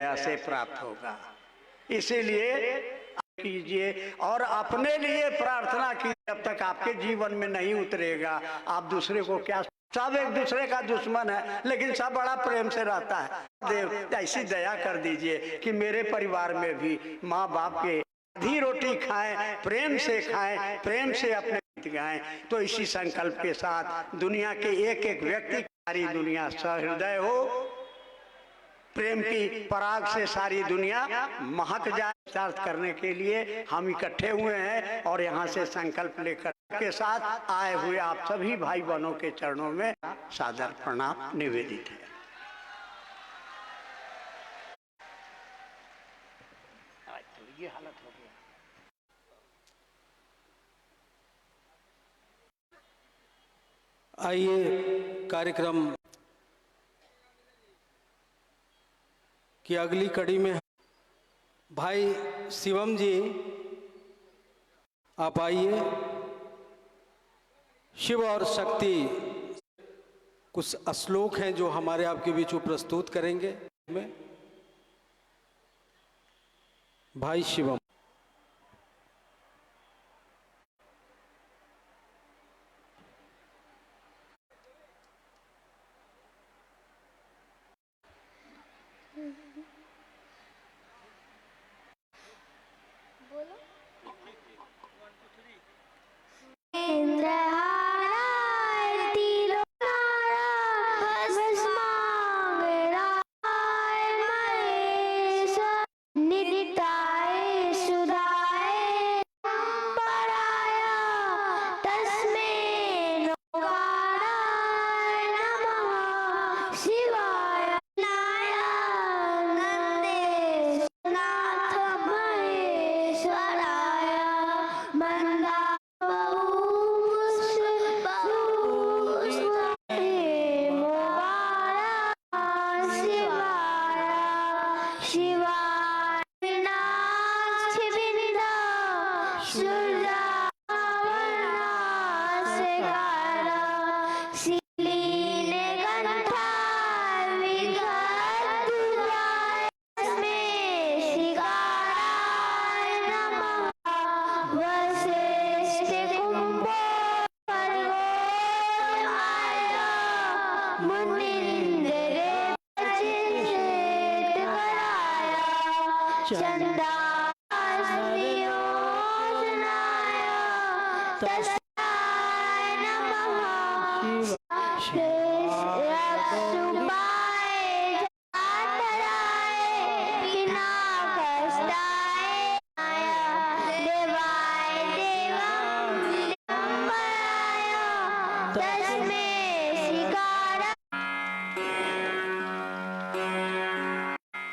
दया से प्राप्त होगा। इसीलिए कीजिए और अपने लिए प्रार्थना कीजिए। जब तक आपके जीवन में नहीं उतरेगा आप दूसरे को क्या, सब एक दूसरे का दुश्मन है लेकिन सब बड़ा प्रेम से रहता है। देव ऐसी दया कर दीजिए कि मेरे परिवार में भी माँ बाप के आधी रोटी खाएं, प्रेम से खाएं, प्रेम से अपने गीत गाएं। तो इसी संकल्प के साथ दुनिया के एक एक व्यक्ति, सारी दुनिया सहृदय हो, प्रेम की पराग से सारी दुनिया महक जाए, चार्ज करने के लिए हम इकट्ठे हुए हैं। और यहाँ से संकल्प लेकर के साथ आए हुए आप सभी भाई बहनों के चरणों में सादर प्रणाम निवेदित है। तो ये हालत हो गया। आइए कार्यक्रम की अगली कड़ी में भाई शिवम जी आप आइए। शिव और शक्ति कुछ श्लोक हैं जो हमारे आपके बीच में प्रस्तुत करेंगे। भाई शिवम।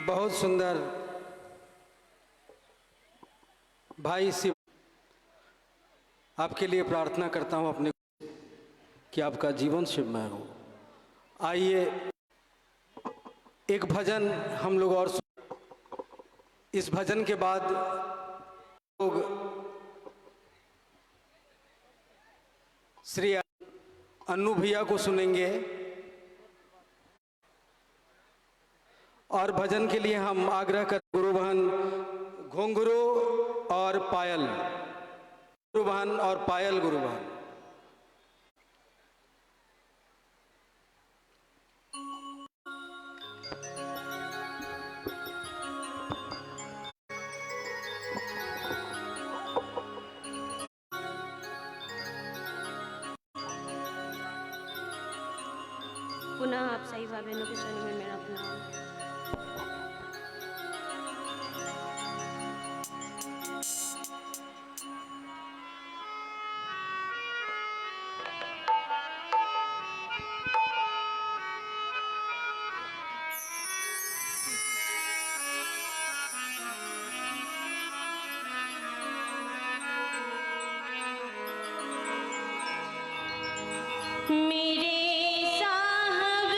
बहुत सुंदर भाई शिव, आपके लिए प्रार्थना करता हूं अपने कि आपका जीवन शिवमय हो। आइए एक भजन हम लोग और इस भजन के बाद लोग श्री अन्नू भैया को सुनेंगे और भजन के लिए हम आग्रह कर गुरुबहन घुंघरू और पायल, गुरुबहन और पायल गुरुबहन। पुनः आप सही भाई बहनों के चरणों में मेरा प्रणाम। मेरे साहब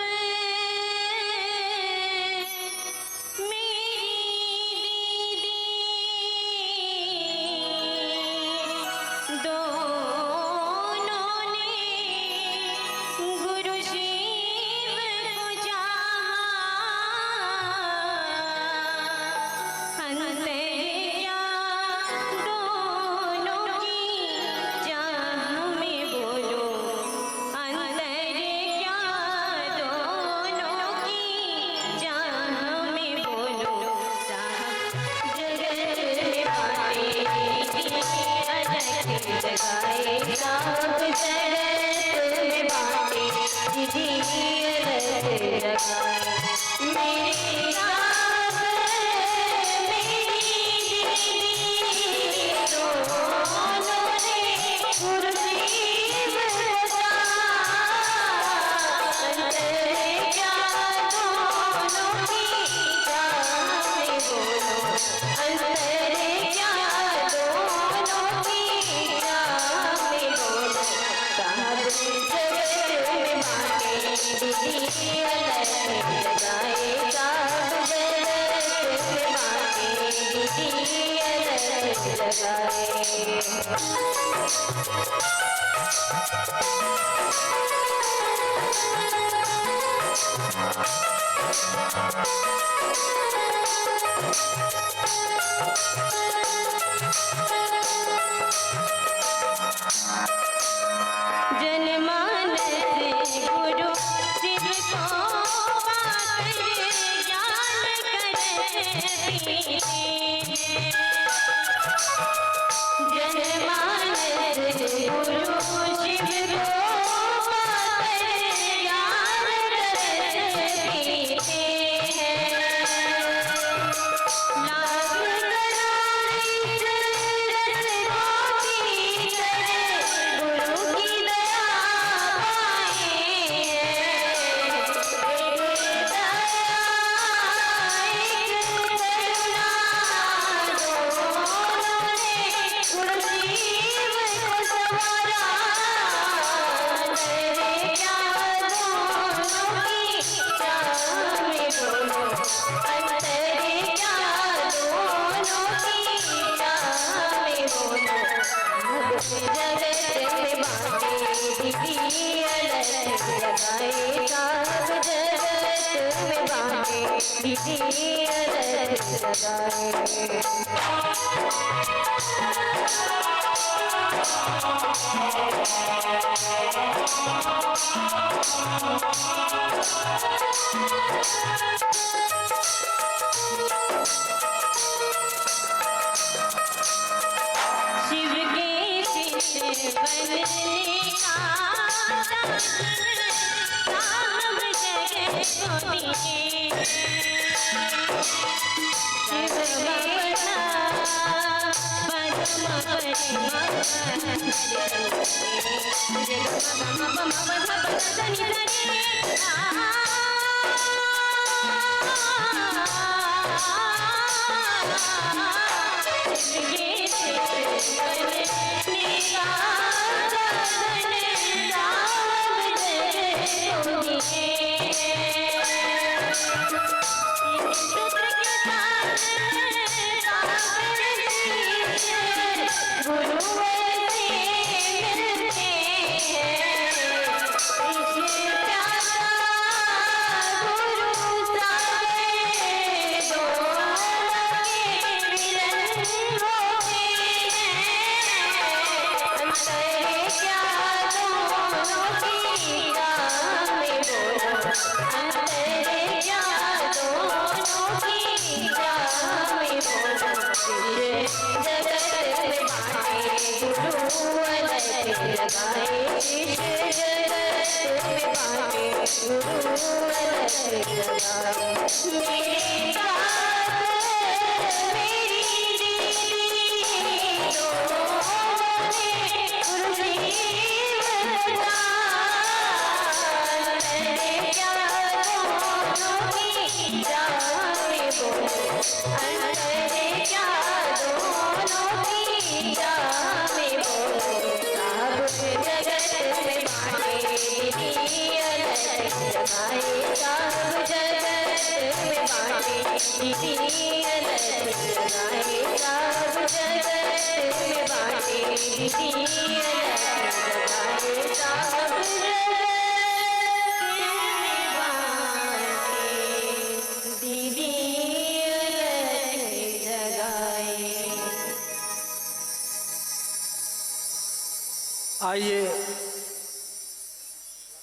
आइए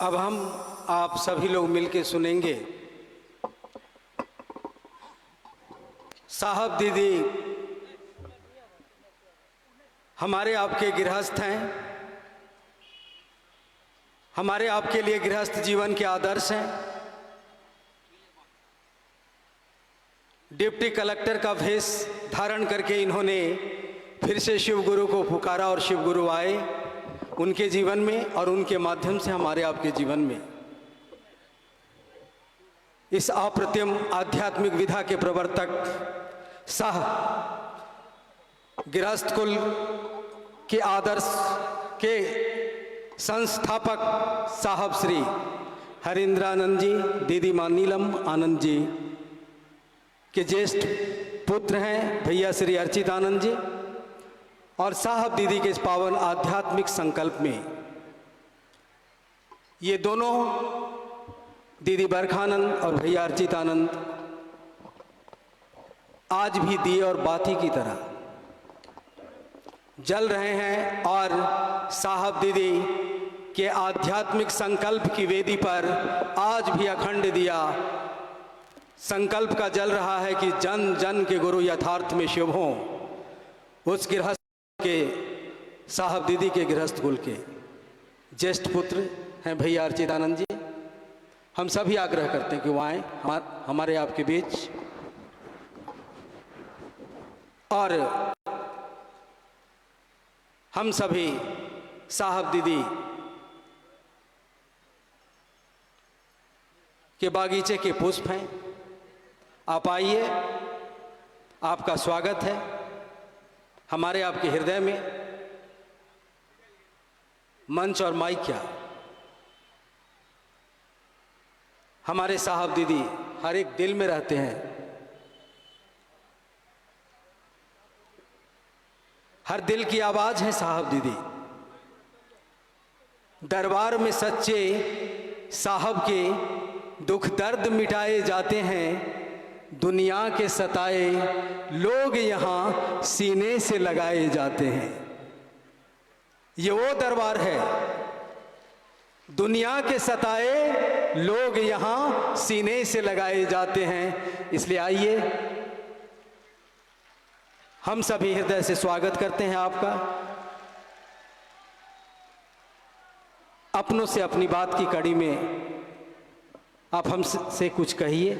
अब हम आप सभी लोग मिलके सुनेंगे साहब दीदी हमारे आपके गृहस्थ हैं, हमारे आपके लिए गृहस्थ जीवन के आदर्श हैं। डिप्टी कलेक्टर का भेष धारण करके इन्होंने फिर से शिव गुरु को पुकारा और शिव गुरु आए उनके जीवन में और उनके माध्यम से हमारे आपके जीवन में। इस अप्रतिम आध्यात्मिक विधा के प्रवर्तक सह गृहस्थ कुल के आदर्श के संस्थापक साहब श्री हरिंद्रानंद जी, दीदी मां नीलम आनंद जी के ज्येष्ठ पुत्र हैं भैया श्री अर्चितानंद जी, और साहब दीदी के इस पावन आध्यात्मिक संकल्प में ये दोनों दीदी बरखानंद और भैया अर्चितानंद आज भी दिए और बाती की तरह जल रहे हैं, और साहब दीदी के आध्यात्मिक संकल्प की वेदी पर आज भी अखंड दिया संकल्प का जल रहा है कि जन जन के गुरु यथार्थ में शुभ हों। उस गृहस्थ के साहब दीदी के गृहस्थ कुल के ज्येष्ठ पुत्र हैं भैया अर्चितानंद जी। हम सभी आग्रह करते हैं कि वो आए हमारे आपके बीच, और हम सभी साहब दीदी के बागीचे के पुष्प हैं। आप आइए, आपका स्वागत है हमारे आपके हृदय में। मंच और माइक क्या, हमारे साहब दीदी हर एक दिल में रहते हैं, हर दिल की आवाज है साहब दीदी। दरबार में सच्चे साहब के दुख दर्द मिटाए जाते हैं, दुनिया के सताए लोग यहाँ सीने से लगाए जाते हैं। ये वो दरबार है, दुनिया के सताए लोग यहाँ सीने से लगाए जाते हैं। इसलिए आइए, हम सभी हृदय से स्वागत करते हैं आपका। अपनों से अपनी बात की कड़ी में आप हमसे कुछ कहिए,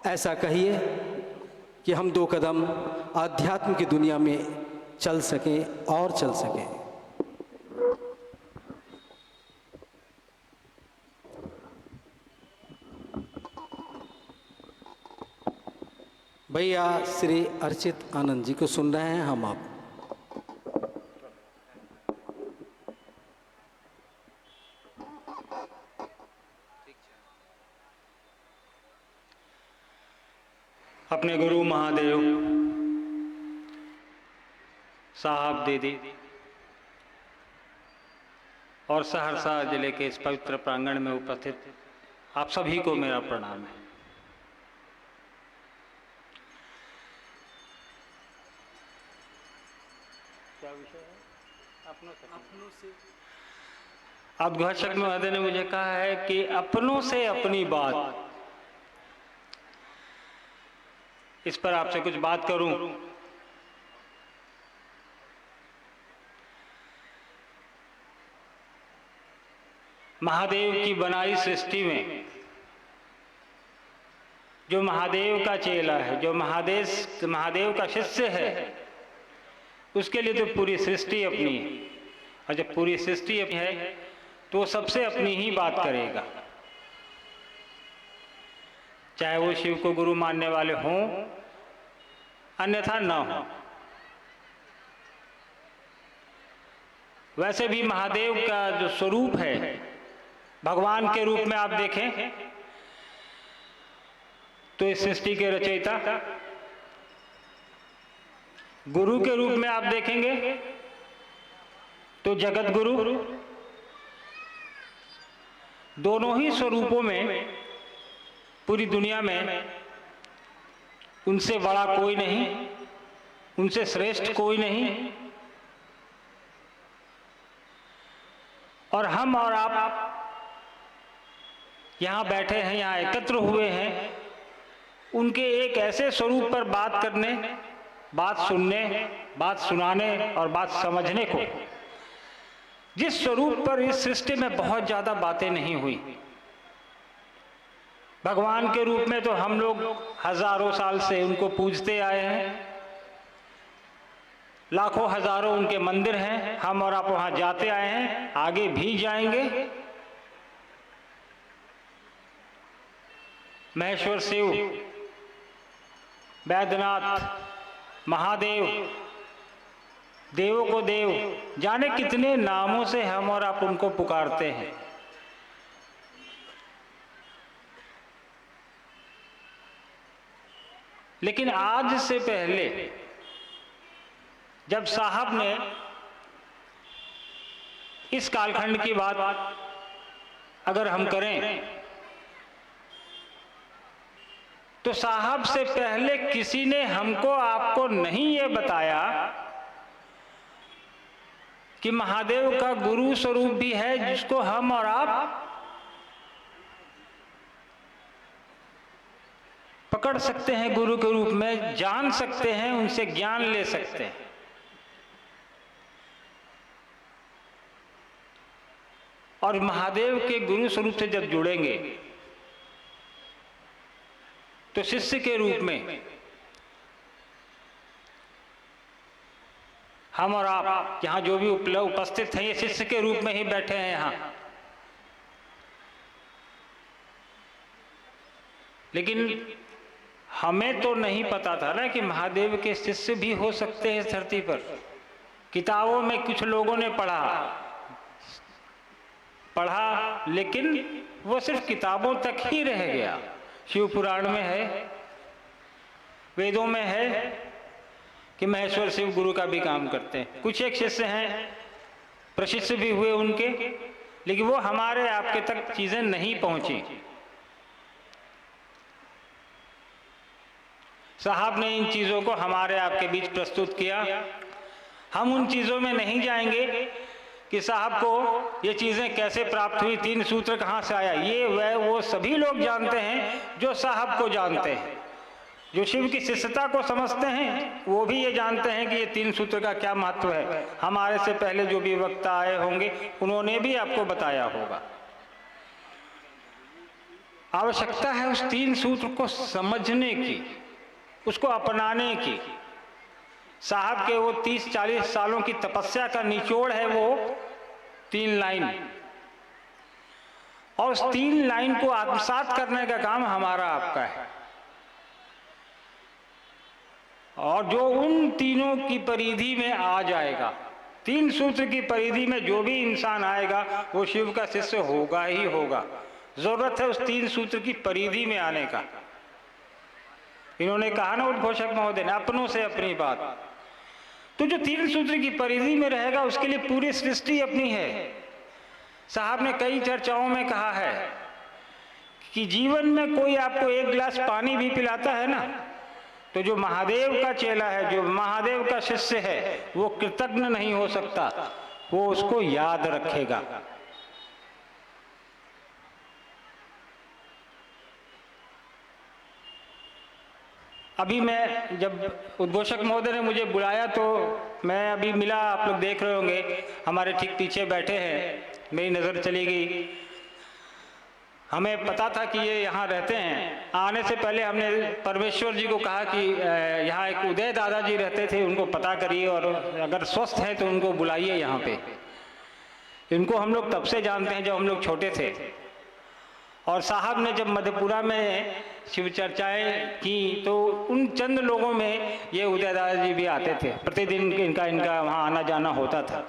ऐसा कहिए कि हम 2 कदम आध्यात्म की दुनिया में चल सकें और चल सकें। भैया श्री अर्चित आनंद जी को सुन रहे हैं हम आप। अपने गुरु महादेव साहब दीदी और सहरसा जिले के इस पवित्र प्रांगण में उपस्थित आप सभी को मेरा प्रणाम है। क्या विषय है? अपनों से अध्याक्षक महोदय ने मुझे कहा है कि अपनों से अपनी बात, इस पर आपसे कुछ बात करूं। महादेव की बनाई सृष्टि में जो महादेव का चेला है, जो महादेव का शिष्य है, उसके लिए तो पूरी सृष्टि अपनी है, और जब पूरी सृष्टि अपनी है तो वो सबसे अपनी ही बात करेगा, चाहे वो शिव को गुरु मानने वाले हों अन्यथा न हो। वैसे भी महादेव का जो स्वरूप है, भगवान के रूप में आप देखें तो इस सृष्टि के रचयिता, गुरु के रूप में आप देखेंगे तो जगत गुरु। दोनों ही स्वरूपों में पूरी दुनिया में उनसे बड़ा कोई नहीं, उनसे श्रेष्ठ कोई नहीं। और हम और आप यहाँ बैठे हैं, यहाँ एकत्र हुए हैं, उनके एक ऐसे स्वरूप पर बात करने, बात सुनने, बात सुनाने और बात समझने को, जिस स्वरूप पर इस सृष्टि में बहुत ज्यादा बातें नहीं हुई। भगवान के रूप में तो हम लोग हजारों साल से उनको पूजते आए हैं, लाखों हजारों उनके मंदिर हैं, हम और आप वहां जाते आए हैं, आगे भी जाएंगे। महेश्वर शिव बैद्यनाथ, महादेव, देवों को देव, जाने कितने नामों से हम और आप उनको पुकारते हैं। लेकिन आज से पहले जब साहब ने इस कालखंड की बात अगर हम करें तो साहब से पहले किसी ने हमको आपको नहीं ये बताया कि महादेव का गुरु स्वरूप भी है जिसको हम और आप पकड़ सकते हैं, गुरु के रूप में जान सकते हैं, उनसे ज्ञान ले सकते हैं। और महादेव के गुरु स्वरूप से जब जुड़ेंगे तो शिष्य के रूप में हम और आप यहां जो भी उपस्थित हैं, ये शिष्य के रूप में ही बैठे हैं यहां। लेकिन हमें तो नहीं पता था ना कि महादेव के शिष्य भी हो सकते हैं धरती पर। किताबों में कुछ लोगों ने पढ़ा लेकिन वो सिर्फ किताबों तक ही रह गया। शिव पुराण में है, वेदों में है कि महेश्वर शिव गुरु का भी काम करते हैं। कुछ एक शिष्य हैं, प्रशिष्य भी हुए उनके, लेकिन वो हमारे आपके तक चीजें नहीं पहुंची। साहब ने इन चीजों को हमारे आपके बीच प्रस्तुत किया। हम उन चीजों में नहीं जाएंगे कि साहब को ये चीजें कैसे प्राप्त हुई, 3 सूत्र कहाँ से आया। ये वह वो सभी लोग जानते हैं जो साहब को जानते हैं, जो शिव की शिष्यता को समझते हैं, वो भी ये जानते हैं कि ये 3 सूत्र का क्या महत्व है। हमारे से पहले जो भी वक्ता आए होंगे उन्होंने भी आपको बताया होगा। आवश्यकता है उस 3 सूत्र को समझने की, उसको अपनाने की। साहब के वो 30-40 सालों की तपस्या का निचोड़ है वो 3 लाइन, और उस 3 लाइन को आत्मसात करने का काम हमारा आपका है। और जो उन तीनों की परिधि में आ जाएगा, 3 सूत्र की परिधि में जो भी इंसान आएगा वो शिव का शिष्य होगा ही होगा। जरूरत है उस 3 सूत्र की परिधि में आने का। इन्होंने कहा ना उद्घोषक महोदय ने, अपनों से अपनी बात। तो जो 3 सूत्र की परिधि में रहेगा उसके लिए पूरी सृष्टि अपनी है। साहब ने कई चर्चाओं में कहा है कि जीवन में कोई आपको 1 गिलास पानी भी पिलाता है ना, तो जो महादेव का चेला है, जो महादेव का शिष्य है, वो कृतज्ञ नहीं हो सकता, वो उसको याद रखेगा। अभी मैं जब उद्घोषक महोदय ने मुझे बुलाया तो मैं अभी मिला, आप लोग देख रहे होंगे हमारे ठीक पीछे बैठे हैं, मेरी नज़र चली गई। हमें पता था कि ये यहाँ रहते हैं। आने से पहले हमने परमेश्वर जी को कहा कि यहाँ एक उदय दादाजी रहते थे, उनको पता करिए और अगर स्वस्थ हैं तो उनको बुलाइए यहाँ पे। इनको हम लोग तब से जानते हैं जब हम लोग छोटे थे। और साहब ने जब मधेपुरा में शिव चर्चाएं की तो उन चंद लोगों में ये उदय दादाजी भी आते थे। प्रतिदिन इनका वहाँ आना जाना होता था।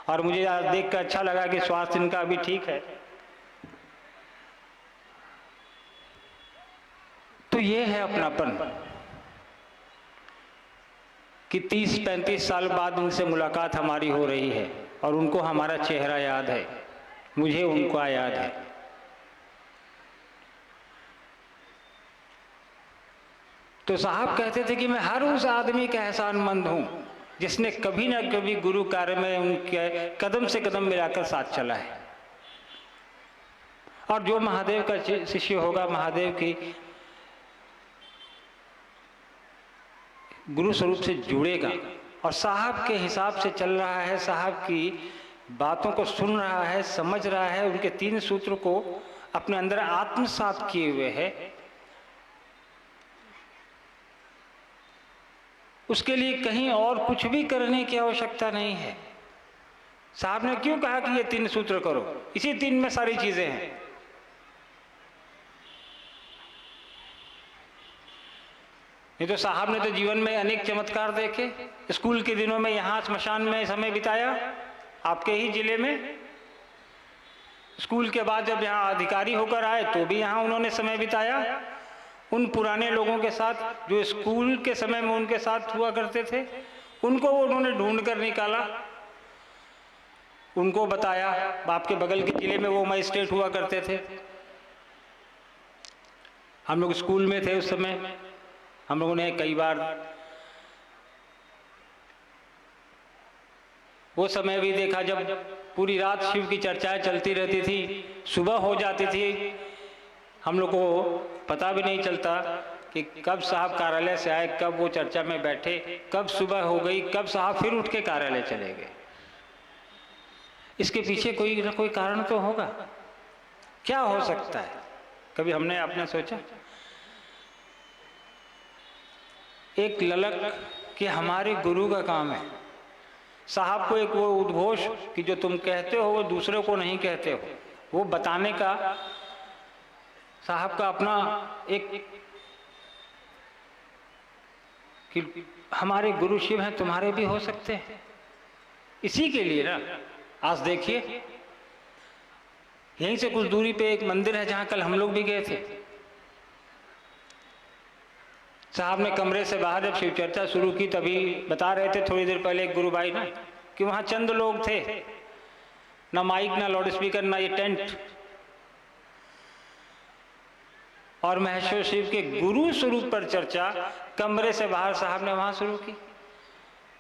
और मुझे देख कर अच्छा लगा कि स्वास्थ्य इनका अभी ठीक है। तो ये है अपनापन कि 30-35 साल बाद उनसे मुलाकात हमारी हो रही है और उनको हमारा चेहरा याद है, मुझे उनका याद है। तो साहब कहते थे कि मैं हर उस आदमी का एहसानमंद हूं जिसने कभी ना कभी गुरु कार्य में उनके कदम से कदम मिलाकर साथ चला है। और जो महादेव का शिष्य होगा, महादेव की गुरु स्वरूप से जुड़ेगा और साहब के हिसाब से चल रहा है, साहब की बातों को सुन रहा है, समझ रहा है, उनके 3 सूत्र को अपने अंदर आत्मसात किए हुए है, उसके लिए कहीं और कुछ भी करने की आवश्यकता नहीं है। साहब ने क्यों कहा कि ये 3 सूत्र करो? इसी 3 में सारी चीजें हैं। ये तो साहब ने तो जीवन में अनेक चमत्कार देखे। स्कूल के दिनों में यहाँ स्मशान में समय बिताया, आपके ही जिले में। स्कूल के बाद जब यहाँ अधिकारी होकर आए तो भी यहाँ उन्होंने समय बिताया उन पुराने लोगों के साथ जो स्कूल के समय में उनके साथ हुआ करते थे। उनको उन्होंने ढूंढ कर निकाला, उनको बताया। आपके बगल के जिले में वो मजिस्ट्रेट हुआ करते थे। हम लोग स्कूल में थे उस समय, हम लोगों ने कई बार वो समय भी देखा जब पूरी रात शिव की चर्चाएं चलती रहती थी, सुबह हो जाती थी, हम लोग को पता भी नहीं चलता कि कब साहब कार्यालय से आए, कब वो चर्चा में बैठे, कब सुबह हो गई, कब साहब फिर उठ के कार्यालय चले गए। इसके पीछे कोई ना कोई कारण तो होगा। क्या हो सकता है? कभी हमने आपने सोचा? एक ललक कि हमारे गुरु का काम है साहब को एक वो उद्घोष कि जो तुम कहते हो वो दूसरे को नहीं कहते हो, वो बताने का साहब का अपना एक कि हमारे गुरु शिव हैं, तुम्हारे भी हो सकते हैं। इसी के लिए ना आज देखिए यहीं से कुछ दूरी पे एक मंदिर है जहां कल हम लोग भी गए थे। साहब ने कमरे से बाहर जब शिव चर्चा शुरू की तभी बता रहे थे थोड़ी देर पहले एक गुरु भाई ना कि वहां चंद लोग थे, ना माइक ना लाउड स्पीकर ना ये टेंट, और महेश्वर शिव के गुरु स्वरूप पर चर्चा कमरे से बाहर साहब ने वहां शुरू की।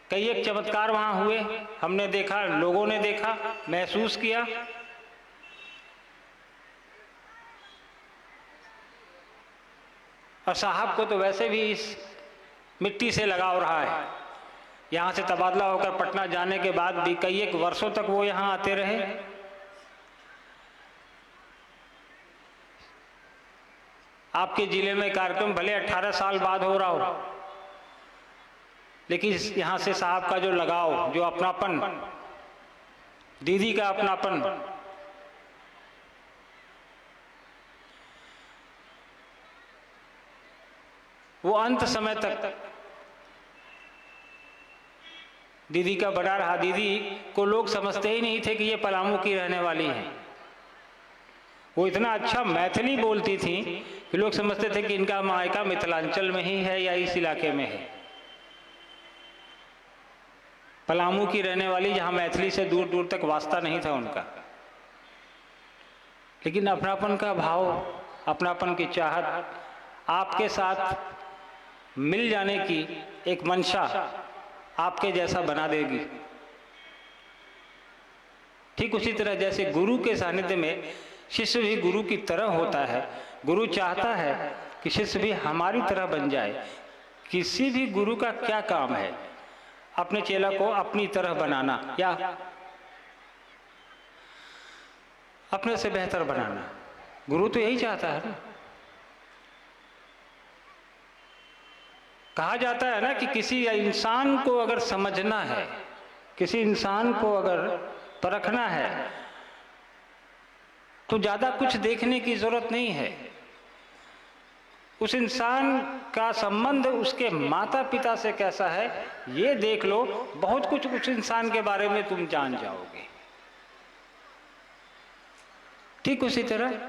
कई एक चमत्कार वहां हुए, हमने देखा, लोगों ने देखा, महसूस किया। और साहब को तो वैसे भी इस मिट्टी से लगाव रहा है। यहाँ से तबादला होकर पटना जाने के बाद भी कई एक वर्षों तक वो यहाँ आते रहे। आपके जिले में कार्यक्रम भले 18 साल बाद हो रहा हो, लेकिन यहाँ से साहब का जो लगाव, जो अपनापन, दीदी का अपनापन, वो अंत समय तक दीदी का बना रहा। दीदी को लोग समझते ही नहीं थे कि ये पलामू की रहने वाली हैं। वो इतना अच्छा मैथिली बोलती थी कि लोग समझते थे कि इनका मायका मिथिलांचल में ही है या इस इलाके में है। पलामू की रहने वाली, जहां मैथिली से दूर दूर तक वास्ता नहीं था उनका, लेकिन अपनापन का भाव, अपनापन की चाहत, आपके साथ मिल जाने की एक मंशा आपके जैसा बना देगी। ठीक उसी तरह जैसे गुरु के सानिध्य में शिष्य भी गुरु की तरह होता है। गुरु चाहता है कि शिष्य भी हमारी तरह बन जाए। किसी भी गुरु का क्या काम है? अपने चेला को अपनी तरह बनाना या अपने से बेहतर बनाना। गुरु तो यही चाहता है ना। कहा जाता है ना कि किसी इंसान को अगर समझना है, किसी इंसान को अगर परखना है तो ज्यादा कुछ देखने की जरूरत नहीं है। उस इंसान का संबंध उसके माता पिता से कैसा है ये देख लो, बहुत कुछ उस इंसान के बारे में तुम जान जाओगे। ठीक उसी तरह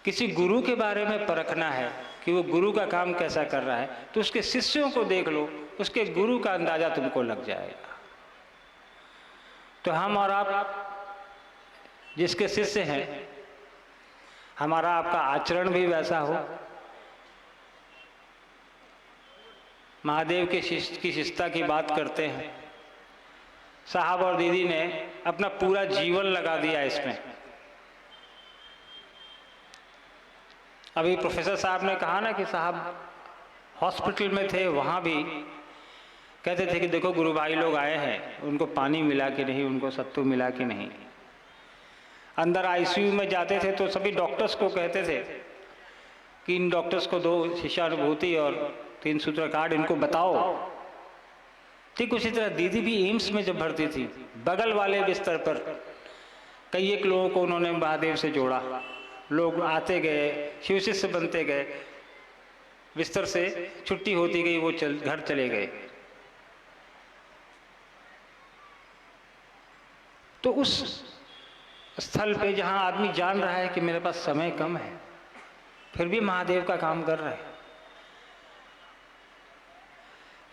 किसी गुरु के बारे में परखना है कि वो गुरु का काम कैसा कर रहा है तो उसके शिष्यों को देख लो, उसके गुरु का अंदाजा तुमको लग जाएगा। तो हम और आप जिसके शिष्य हैं, हमारा आपका आचरण भी वैसा हो। महादेव के शिष्य की शिष्टता की बात करते हैं। साहब और दीदी ने अपना पूरा जीवन लगा दिया इसमें। अभी प्रोफेसर साहब ने कहा ना कि साहब हॉस्पिटल में थे, वहाँ भी कहते थे कि देखो गुरु भाई लोग आए हैं, उनको पानी मिला कि नहीं, उनको सत्तू मिला कि नहीं। अंदर आईसीयू में जाते थे तो सभी डॉक्टर्स को कहते थे कि इन डॉक्टर्स को 2 शिष्यानुभूति और 3 सूत्र कार्ड इनको बताओ। ठीक उसी तरह दीदी भी एम्स में जब भर्ती थी, बगल वाले बिस्तर पर कई एक लोगों को उन्होंने महादेव से जोड़ा। लोग आते गए, शिव शिष्य बनते गए। बिस्तर से छुट्टी होती गई, वो घर चले गए। तो उस स्थल पे जहां आदमी जान रहा है कि मेरे पास समय कम है, फिर भी महादेव का काम कर रहा है,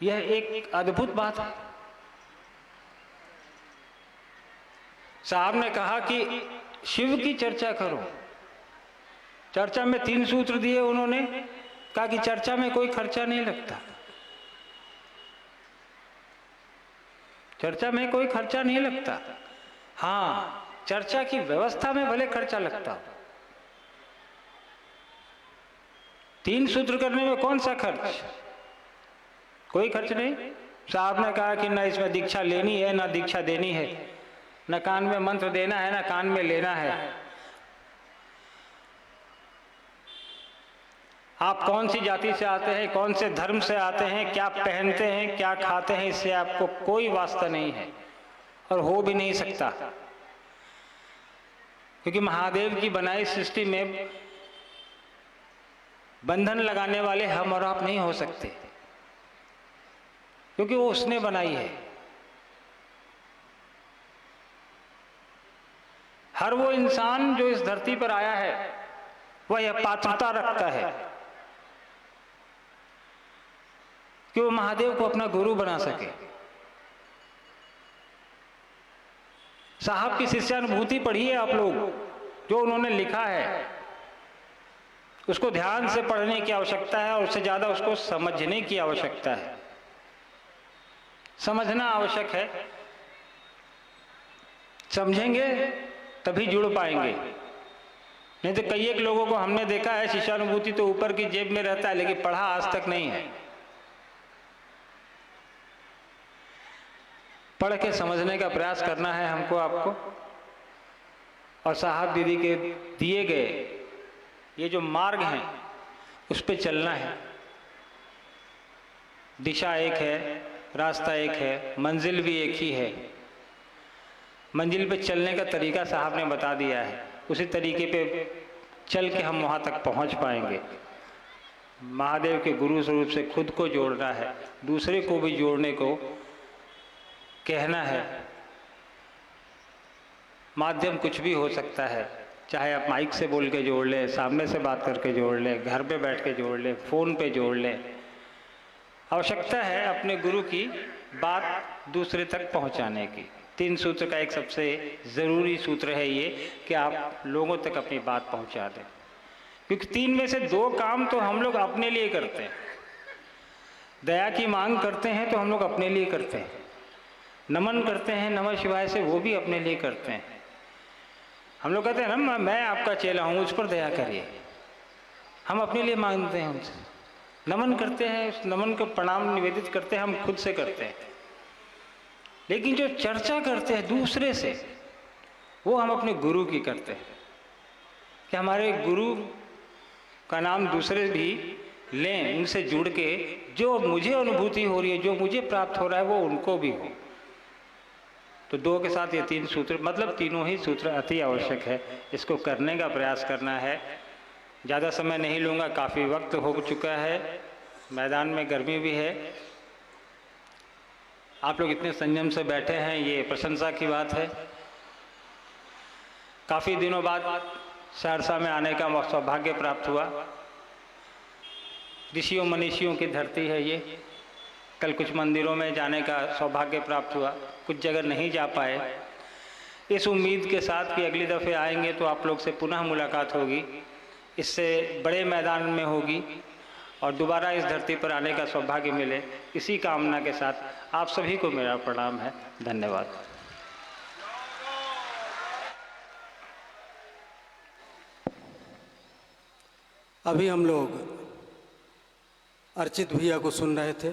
यह एक अद्भुत बात है। साहब ने कहा कि शिव की चर्चा करो। चर्चा में 3 सूत्र दिए उन्होंने, कहा कि चर्चा में कोई खर्चा नहीं लगता, चर्चा में कोई खर्चा नहीं लगता। हाँ, चर्चा की व्यवस्था में भले खर्चा लगता हो। 3 सूत्र करने में कौन सा खर्च? कोई खर्च नहीं। साहब ने कहा कि ना इसमें दीक्षा लेनी है ना दीक्षा देनी है, न कान में मंत्र देना है ना कान में लेना है। आप कौन सी जाति से आते हैं, कौन से धर्म से आते हैं, क्या पहनते हैं, क्या खाते हैं, इससे आपको कोई वास्ता नहीं है और हो भी नहीं सकता, क्योंकि महादेव की बनाई सृष्टि में बंधन लगाने वाले हम और आप नहीं हो सकते, क्योंकि वो उसने बनाई है। हर वो इंसान जो इस धरती पर आया है वह यह पात्रता रखता है कि वो महादेव को अपना गुरु बना सके। साहब की शिष्यानुभूति पढ़िए आप लोग, जो उन्होंने लिखा है उसको ध्यान से पढ़ने की आवश्यकता है और उससे ज्यादा उसको समझने की आवश्यकता है। समझना आवश्यक है, समझेंगे तभी जुड़ पाएंगे। नहीं तो कई एक लोगों को हमने देखा है शिष्यानुभूति तो ऊपर की जेब में रहता है, लेकिन पढ़ा आज तक नहीं है। पढ़ के समझने का प्रयास करना है हमको, आपको, और साहब दीदी के दिए गए ये जो मार्ग हैं उस पे चलना है। दिशा एक है, रास्ता एक है, मंजिल भी एक ही है। मंजिल पे चलने का तरीका साहब ने बता दिया है, उसी तरीके पे चल के हम वहाँ तक पहुँच पाएंगे। महादेव के गुरु स्वरूप से खुद को जोड़ना है, दूसरे को भी जोड़ने को कहना है। माध्यम कुछ भी हो सकता है, चाहे आप माइक से बोल के जोड़ लें, सामने से बात करके जोड़ लें, घर पे बैठ के जोड़ लें, फ़ोन पे जोड़ लें। आवश्यकता है अपने गुरु की बात दूसरे तक पहुंचाने की। 3 सूत्र का एक सबसे ज़रूरी सूत्र है ये कि आप लोगों तक अपनी बात पहुंचा दें, क्योंकि 3 में से 2 काम तो हम लोग अपने लिए करते हैं। दया की मांग करते हैं तो हम लोग अपने लिए करते हैं, नमन करते हैं नमः शिवाय से, वो भी अपने लिए करते हैं। हम लोग कहते हैं ना मैं आपका चेला हूँ, उस पर दया करिए, हम अपने लिए मांगते हैं उनसे, नमन करते हैं, उस नमन को प्रणाम निवेदित करते हैं, हम खुद से करते हैं। लेकिन जो चर्चा करते हैं दूसरे से, वो हम अपने गुरु की करते हैं कि हमारे गुरु का नाम दूसरे भी लें, उनसे जुड़ के जो मुझे अनुभूति हो रही है, जो मुझे प्राप्त हो रहा है, वो उनको भी हो। तो 2 के साथ ये 3 सूत्र, मतलब तीनों ही सूत्र अति आवश्यक है। इसको करने का प्रयास करना है। ज़्यादा समय नहीं लूँगा, काफ़ी वक्त हो चुका है, मैदान में गर्मी भी है। आप लोग इतने संयम से बैठे हैं, ये प्रशंसा की बात है। काफ़ी दिनों बाद सहरसा में आने का सौभाग्य प्राप्त हुआ। ऋषियों मनीषियों की धरती है ये। कल कुछ मंदिरों में जाने का सौभाग्य प्राप्त हुआ, कुछ जगह नहीं जा पाए। इस उम्मीद के साथ कि अगली दफ़े आएंगे तो आप लोग से पुनः मुलाकात होगी, इससे बड़े मैदान में होगी और दोबारा इस धरती पर आने का सौभाग्य मिले, इसी कामना के साथ आप सभी को मेरा प्रणाम है। धन्यवाद। अभी हम लोग अर्चित भैया को सुन रहे थे।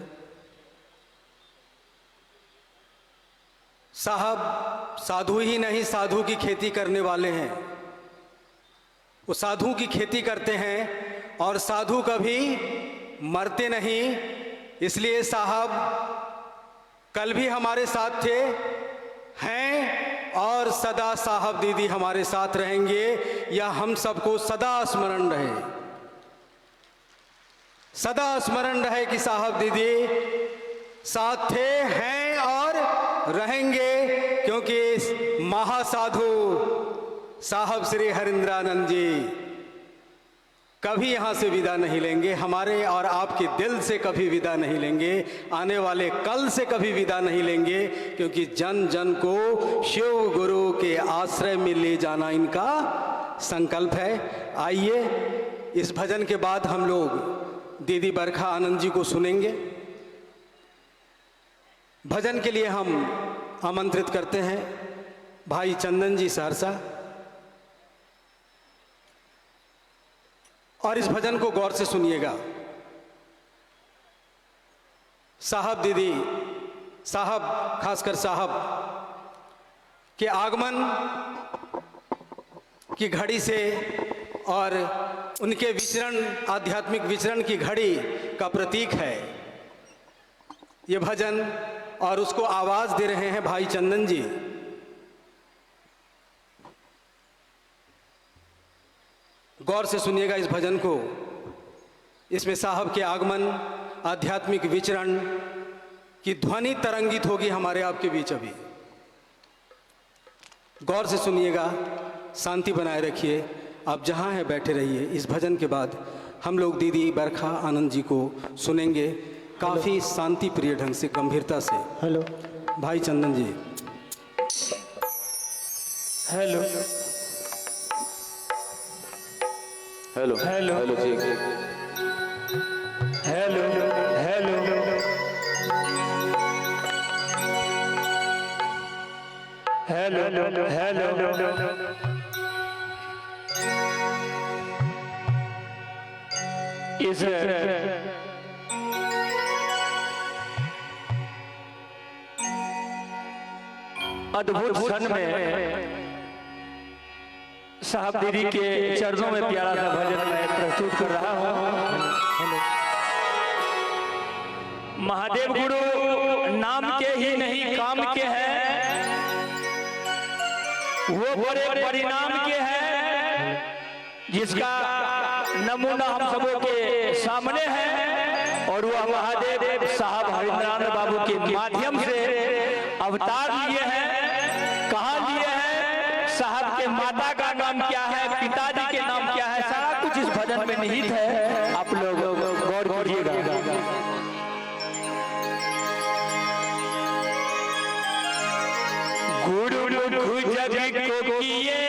साहब साधु ही नहीं, साधु की खेती करने वाले हैं। वो साधु की खेती करते हैं और साधु कभी मरते नहीं। इसलिए साहब कल भी हमारे साथ थे, हैं और सदा साहब दीदी हमारे साथ रहेंगे। यह हम सबको सदा स्मरण रहे। सदा स्मरण रहे कि साहब दीदी साथ थे, हैं और रहेंगे, क्योंकि इस महासाधु साहब श्री हरिंद्रानंद जी कभी यहाँ से विदा नहीं लेंगे, हमारे और आपके दिल से कभी विदा नहीं लेंगे, आने वाले कल से कभी विदा नहीं लेंगे, क्योंकि जन जन को शिव गुरु के आश्रय में ले जाना इनका संकल्प है। आइए इस भजन के बाद हम लोग दीदी बरखा आनंद जी को सुनेंगे। भजन के लिए हम आमंत्रित करते हैं भाई चंदन जी सहरसा, और इस भजन को गौर से सुनिएगा। साहब दीदी, साहब खासकर साहब के आगमन की घड़ी से और उनके विचरण, आध्यात्मिक विचरण की घड़ी का प्रतीक है ये भजन, और उसको आवाज दे रहे हैं भाई चंदन जी। गौर से सुनिएगा इस भजन को। इसमें साहब के आगमन, आध्यात्मिक विचरण की ध्वनि तरंगित होगी हमारे आपके बीच अभी। गौर से सुनिएगा, शांति बनाए रखिए, आप जहां हैं बैठे रहिए। इस भजन के बाद हम लोग दीदी बरखा आनंद जी को सुनेंगे काफी शांति प्रिय ढंग से, गंभीरता से। हेलो भाई चंदन जी। हेलो हेलो हेलो हेलो जी। हेलो हेलो हेलो हेलो इस अद्भुत क्षण में साहब दीदी के चरणों में प्यारा सा भजन मैं प्रस्तुत कर रहा हूँ। महादेव गुरु नाम के ही नहीं काम के हैं, वो बड़े परिणाम के हैं, जिसका नमूना हम सबों के सामने है, और वह महादेव साहब हरिंद्रानंद बाबू के माध्यम से अवतार लिए हैं। कहाँ लिए हैं, साहब के माता का नाम क्या है, पिताजी के नाम क्या है, सारा कुछ इस भजन में निहित है। आप लोग गौर कीजिएगा। गुरु मुख जग को किए,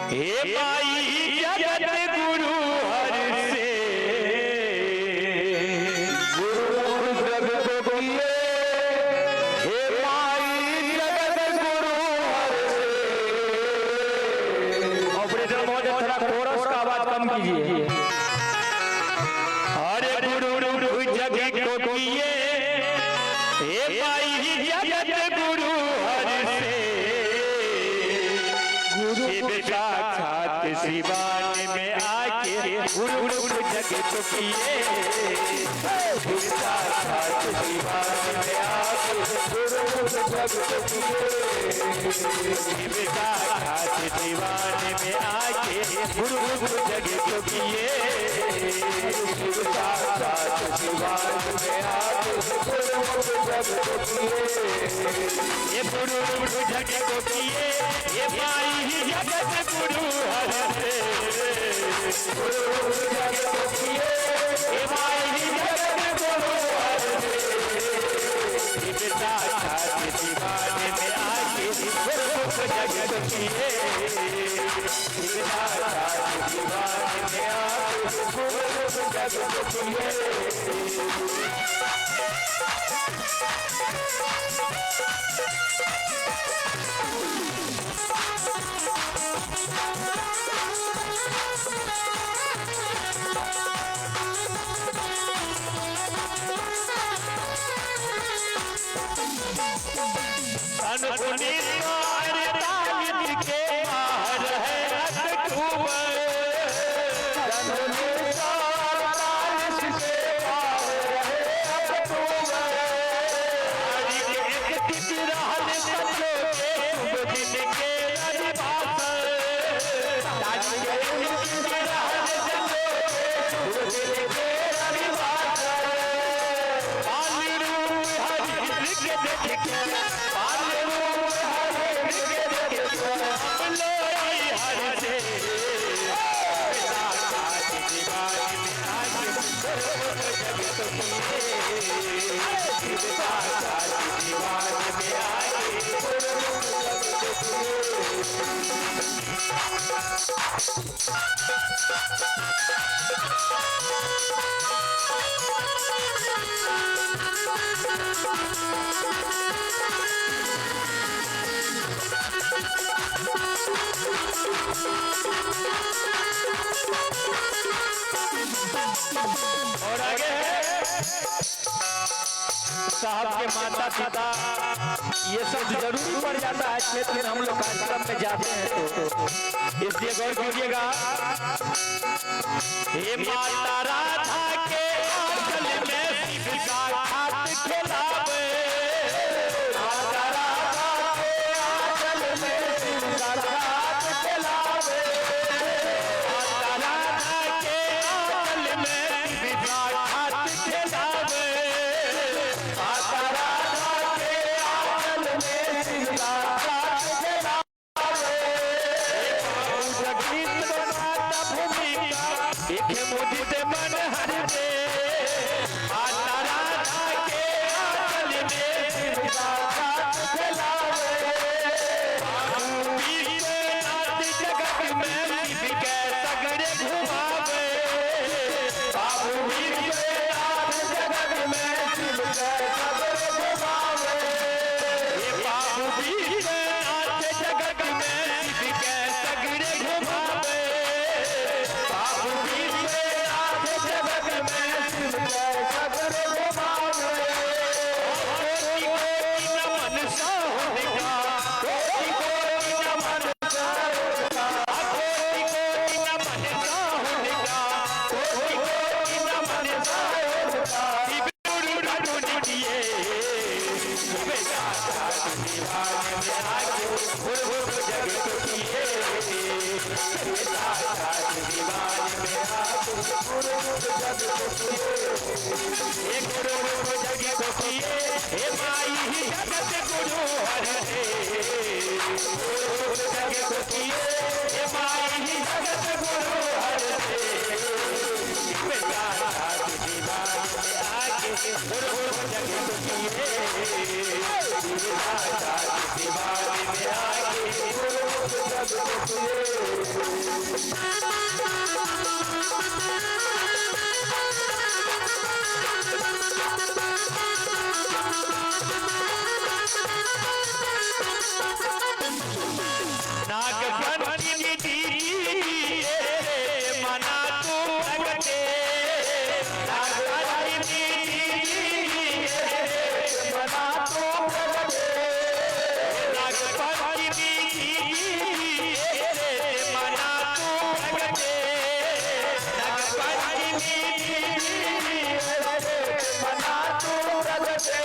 हे माई जगत गुरु हर से, गुरु मुख जग को किए, हे माई जगत गुरु हर से। ऑपरेटर महोदय थोड़ा कोरस का आवाज कम कीजिए। अरे गुरु मुख जग को किए, हे माई जगत गुरु हर से, शिव साक्षात शिवान में आके गुरु जग को किए, शिव साक्षात शिवान में आके गुरु जग को किए, शिव साक्षात शिवान में आके गुरु जग को किए, शिव साक्षात शिवान में आके गुरु जग को किए, ये गुरु जग को किए, ये माई जगत गुरु हर से, गुरु जग को किए, ये माई जगत गुरु हर से, शिव साक्षात शिवान में आके गुरु जग को किए, शिव साक्षात शिवान में आके गुरु जग को किए। और आगे है साहब के माता पिता, ये सब जरूर पड़ जाता है क्षेत्र में, हम लोग कार्यक्रम में जाते हैं तो इसलिए गौर कीजिएगा। हे माता राधा के आंचल में शिव का हाथ खिलावे, माता राधा के आंचल में शिव का हाथ खिलावे, माता राधा के आंचल में शिव का हाथ खिलावे, माता राधा के आंचल में शिव का हाथ खिलावे। जगदीश माता भूमिका एक मुदित मन हर दे, माता राधा के आंचल में शिव का हाथ खिलावे। विश्वनाथ जगत में शिव के सगरे घुमावे, बाबू विश्वनाथ जगत में शिव के सगरे घुमावे, ये बाबू विश्वनाथ जगत में शिव के सगरे घुमावे, बाबू विश्वनाथ जगत में शिव के सगरे घुमावे। कोटि कोटि नमन साहुनिका, कोटि कोटि नमन साहुनिका, कोटि कोटि नमन साहुनिका, कोटि कोटि नमन साहुनिका। शिव गुरु रघुनि दिए, शिव दाता दीवान में आके गुरु गुरु जगत किए, शिव दाता दीवान में आके गुरु गुरु जगत किए, हे गुरु गुरु जगत किए, हे माई ही जगत गुरु हर दे, गुरु गुरु जगत किए, हे माई ही जगत गुरु हर दे, शिव दाता दीवान में आके गुरु गुरु जगत किए, शिव दाता दीवान में आके गुरु गुरु जगत किए। नाग पंचमी दीदी मना तू भगते, नाग पंचमी दीदी मना तू भगते, नाग पंचमी दीदी मना तू भगते, नाग पंचमी दीदी मना तू भगते।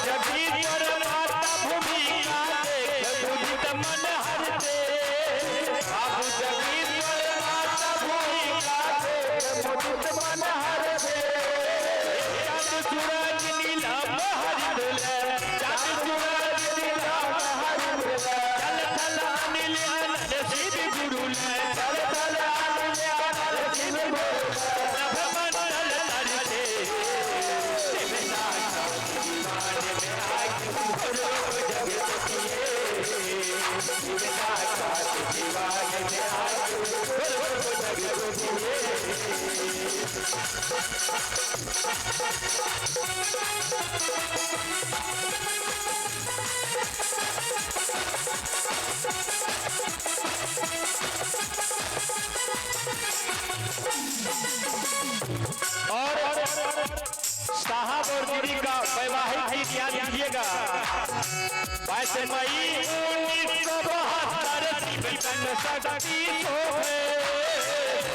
जगदीश्वर माता भूमिका देख मुदित मन हर दे, बाबू जगदीश्वर माता भूमिका देख मुदित मन हर दे। चाँद सूरज नीलम हरिदले, चाँद सूरज नीलम हरिदले, चल थल अनिल अनल शिव गुरु ले, चल थल अनिल अनल शिव गुरु ले, नभ मंडल तरसे, शिव दाता दीवान में आके गुरु गुरु जगत किए, शिव दाता दीवान में आके गुरु गुरु जगत किए। और साहब और दीदी का वैवाहिक गीत याद कीजिएगा। 22 मई 1972 शिव तन शक्ति शोभे,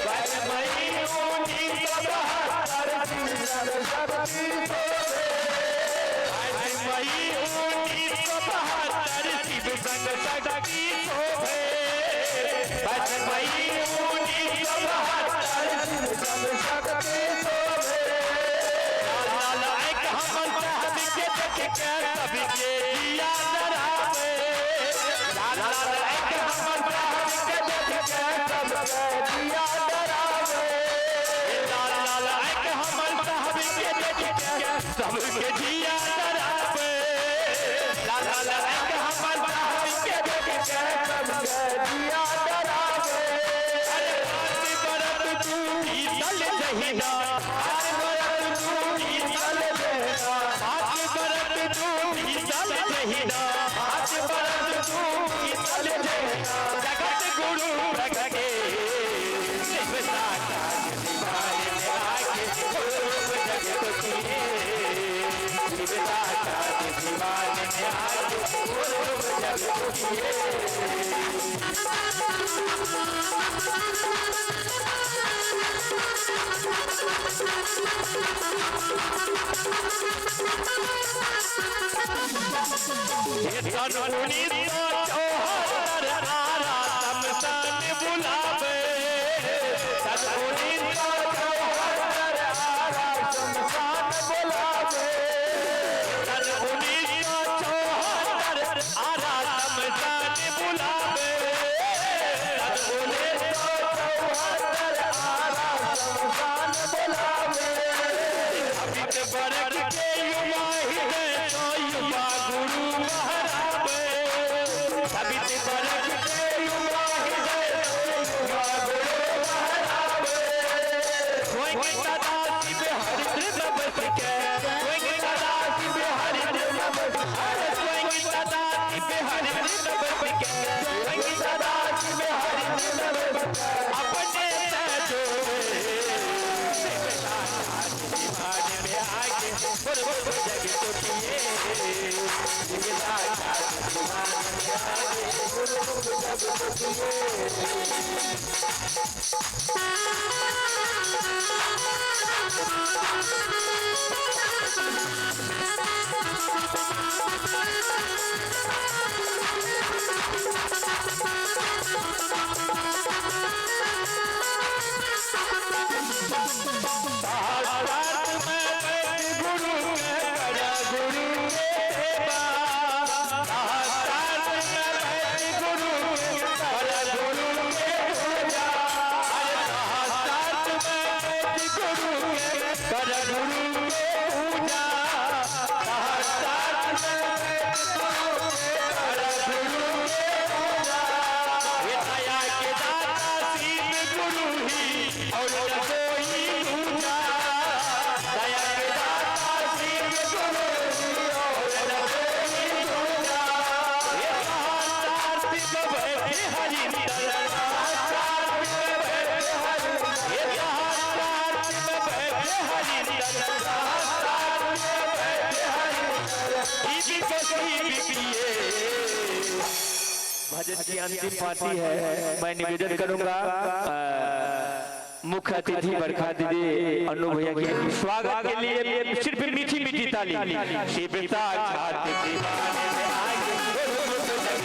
22 मई 1972 शिव तन शक्ति शोभे, 22 मई 1972 शिव तन शक्ति शोभे, 22 मई 1972 शिव तन शक्ति शोभे। लाल एक हमर साहब के देख के सभी के दिया डरावे, लाल एक हमर साहब के देख के सब के दिया डरावे, लाल सबके जिया डरावे लाला लड़क हमर साहब के देख के सबके जिया डरावे अरे बात करत तू पीतल जहिना बात करत तू पीतल जहिना बात करत तू पीतल जहिना बात करत तू पीतल जहिना जगत गुरु रखगे शिवता का दीवाने आके रूप जगत किए शिवता का दीवाने आके रूप जगत किए ये तनुनी तो चौहर आरा तमसान बुलावे तनुनी तो चौहर आरा तमसान बुलावे तनुनी तो चौहर आरा तमसान बुलावे तनुनी तो चौहर आरा तमसान बुलावे अभी के बरक के युवा ही है तो युवा गुरु महारावे अभी के बरक के युवा ही है तो युवा गुरु महारावे कोई दादा शिव हरि कृष्ण बस के कोई दादा शिव हरि कृष्ण बस अरे कोई दादा शिव हरि कृष्ण बस के कोई दादा शिव हरि कृष्ण बस अपने जो दीवाने में आके बोल बोल जग तो किए शिवता का दीवाने में आके बोल बोल जग तो किए साहब में बैठ गुरु के करा गुरु के सेवा साहब में बैठ गुरु के करा गुरु के पूजा अरे साहब में बैठ गुरु के करा गुरु के पूजा साहब में बैठ गुरु के करा गुरु के पूजा ये दया के दाता शिव गुरु ही और न कोई दूजा दया के दाता शिव गुरु ही और न कोई दूजा ये महासार शिव बैठे हरि दरबार शिव बैठे हरि ये महासार शिव बैठे हरि दरबार शिव बैठे हरि बीबी को शिव पिए भजन की अंतिम पार्टी है मैं निवेदन करूंगा मुख्य अतिथि बरखा दीदी अनु भैया के स्वागत के लिए सिर्फ मीठी मीठी ताली शिवता छाती दीवाने में आके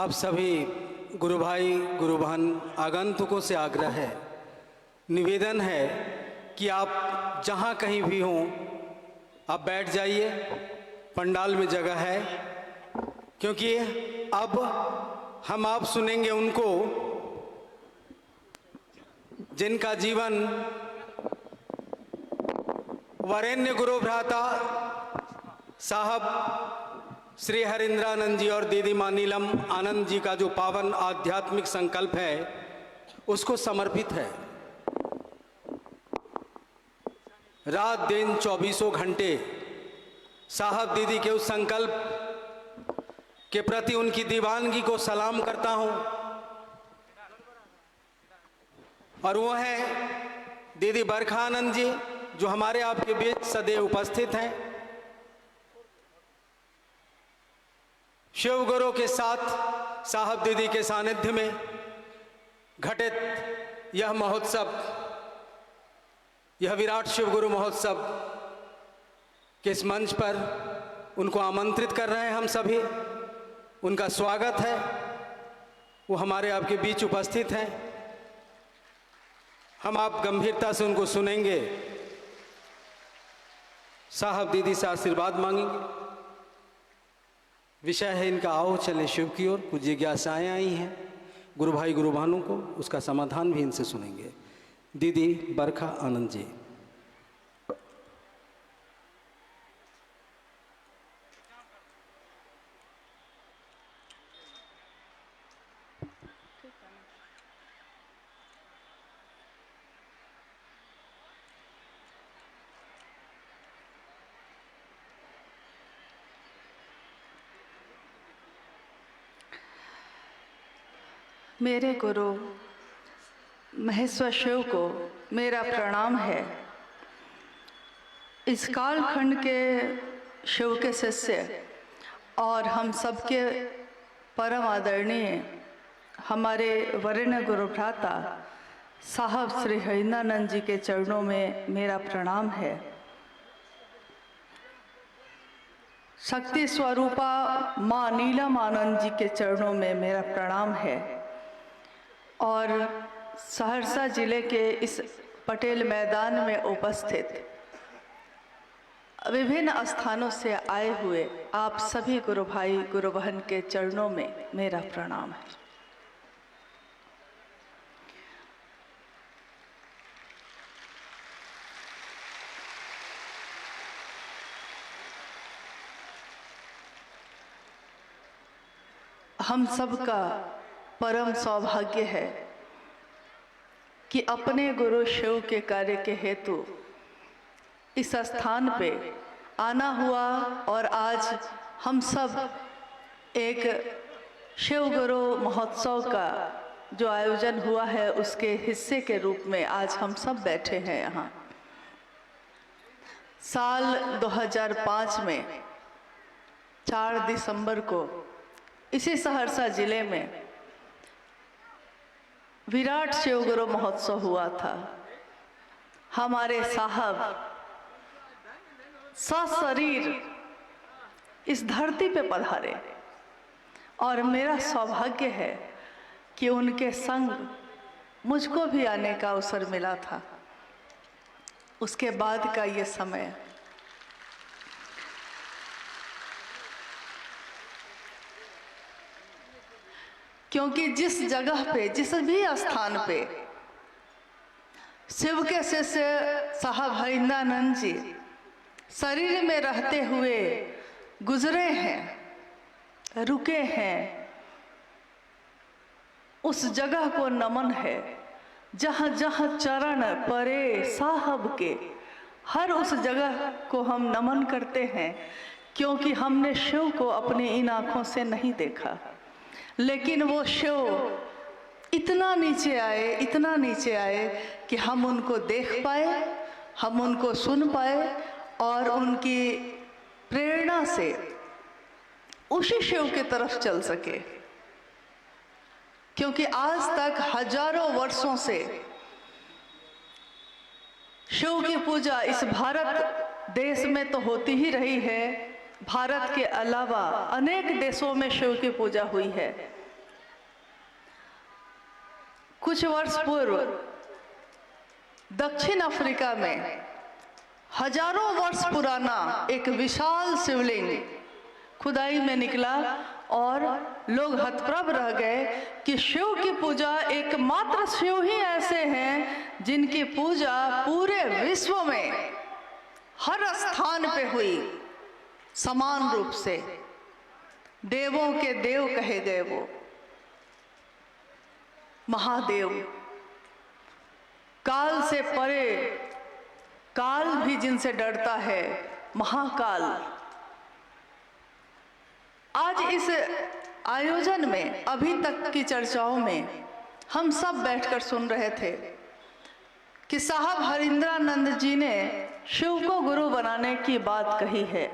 आप सभी गुरु भाई गुरु बहन आगंतुकों से आग्रह है, निवेदन है कि आप जहाँ कहीं भी हों आप बैठ जाइए, पंडाल में जगह है, क्योंकि अब हम आप सुनेंगे उनको जिनका जीवन वरेण्य गुरु भ्राता साहब श्री हरिंद्रानंद जी और दीदी माँ नीलम आनंद जी का जो पावन आध्यात्मिक संकल्प है उसको समर्पित है। रात दिन 24 घंटे साहब दीदी के उस संकल्प के प्रति उनकी दीवानगी को सलाम करता हूं। और वो हैं दीदी बरखा आनंद जी, जो हमारे आपके बीच सदैव उपस्थित हैं। शिव गुरु के साथ साहब दीदी के सानिध्य में घटित यह महोत्सव, यह विराट शिव गुरु महोत्सव के इस मंच पर उनको आमंत्रित कर रहे हैं हम सभी। उनका स्वागत है, वो हमारे आपके बीच उपस्थित हैं। हम आप गंभीरता से उनको सुनेंगे, साहब दीदी से आशीर्वाद मांगेंगे। विषय है इनका आओ चले शिव की ओर। कुछ जिज्ञासाएं आई हैं गुरु भाई गुरु बहनों को, उसका समाधान भी इनसे सुनेंगे। दीदी बरखा आनंद जी। मेरे गुरु महेश्वर शिव को मेरा प्रणाम है। इस कालखंड के शिव के शिष्य और हम सबके परम आदरणीय हमारे वरेण्य गुरु भ्राता साहब श्री हरिंद्रानंद जी के चरणों में मेरा प्रणाम है। शक्ति स्वरूपा माँ नीलम आनंद जी के चरणों में मेरा प्रणाम है। और सहरसा जिले के इस पटेल मैदान में उपस्थित विभिन्न स्थानों से आए हुए आप सभी गुरु भाई गुरु बहन के चरणों में मेरा प्रणाम है। हम सबका परम सौभाग्य है कि अपने गुरु शिव के कार्य के हेतु इस स्थान पे आना हुआ और आज हम सब एक शिव गुरु महोत्सव का जो आयोजन हुआ है उसके हिस्से के रूप में आज हम सब बैठे हैं यहाँ। साल 2005 में 4 दिसंबर को इसी सहरसा जिले में विराट शिव गुरु महोत्सव हुआ था। हमारे साहब सशरीर इस धरती पे पधारे और मेरा सौभाग्य है कि उनके संग मुझको भी आने का अवसर मिला था। उसके बाद का ये समय क्योंकि जिस जगह पे जिस भी स्थान पे शिव के शिष्य साहब हरिंद्रानंद जी शरीर में रहते हुए गुजरे हैं, रुके हैं, उस जगह को नमन है। जहाँ जहाँ चरण परे साहब के, हर उस जगह को हम नमन करते हैं, क्योंकि हमने शिव को अपनी इन आँखों से नहीं देखा, लेकिन वो शिव इतना नीचे आए, इतना नीचे आए कि हम उनको देख पाए, हम उनको सुन पाए और उनकी प्रेरणा से उसी शिव की तरफ चल सके। क्योंकि आज तक हजारों वर्षों से शिव की पूजा इस भारत देश में तो होती ही रही है। भारत के अलावा अनेक देशों में शिव की पूजा हुई है। कुछ वर्ष पूर्व दक्षिण अफ्रीका में हजारों वर्ष पुराना एक विशाल शिवलिंग खुदाई में निकला और लोग हतप्रभ रह गए कि शिव की पूजा एकमात्र शिव ही ऐसे हैं जिनकी पूजा पूरे विश्व में हर स्थान पे हुई समान रूप से। देवों के देव कहे गए वो महादेव, काल से परे काल भी जिनसे डरता है, महाकाल। आज इस आयोजन में, अभी तक की चर्चाओं में हम सब बैठकर सुन रहे थे कि साहब हरिंद्रानंद जी ने शिव को गुरु बनाने की बात कही है,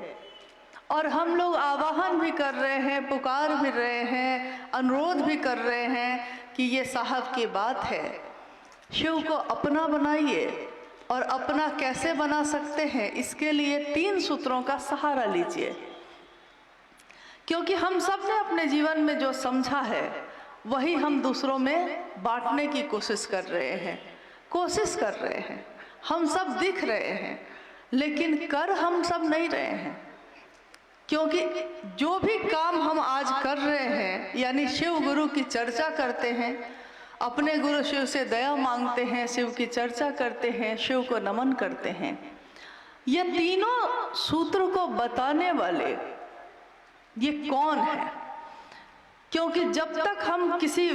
और हम लोग आवाहन भी कर रहे हैं, पुकार भी रहे हैं, अनुरोध भी कर रहे हैं कि ये साहब की बात है, शिव को अपना बनाइए। और अपना कैसे बना सकते हैं, इसके लिए 3 सूत्रों का सहारा लीजिए, क्योंकि हम सब ने अपने जीवन में जो समझा है वही हम दूसरों में बांटने की कोशिश कर रहे हैं। हम सब दिख रहे हैं, लेकिन कर हम सब नहीं रहे हैं, क्योंकि जो भी काम हम आज कर रहे हैं, यानी शिव गुरु की चर्चा करते हैं, अपने गुरु शिव से दया मांगते हैं, शिव की चर्चा करते हैं, शिव को नमन करते हैं, ये तीनों सूत्र को बताने वाले ये कौन है? क्योंकि जब तक हम किसी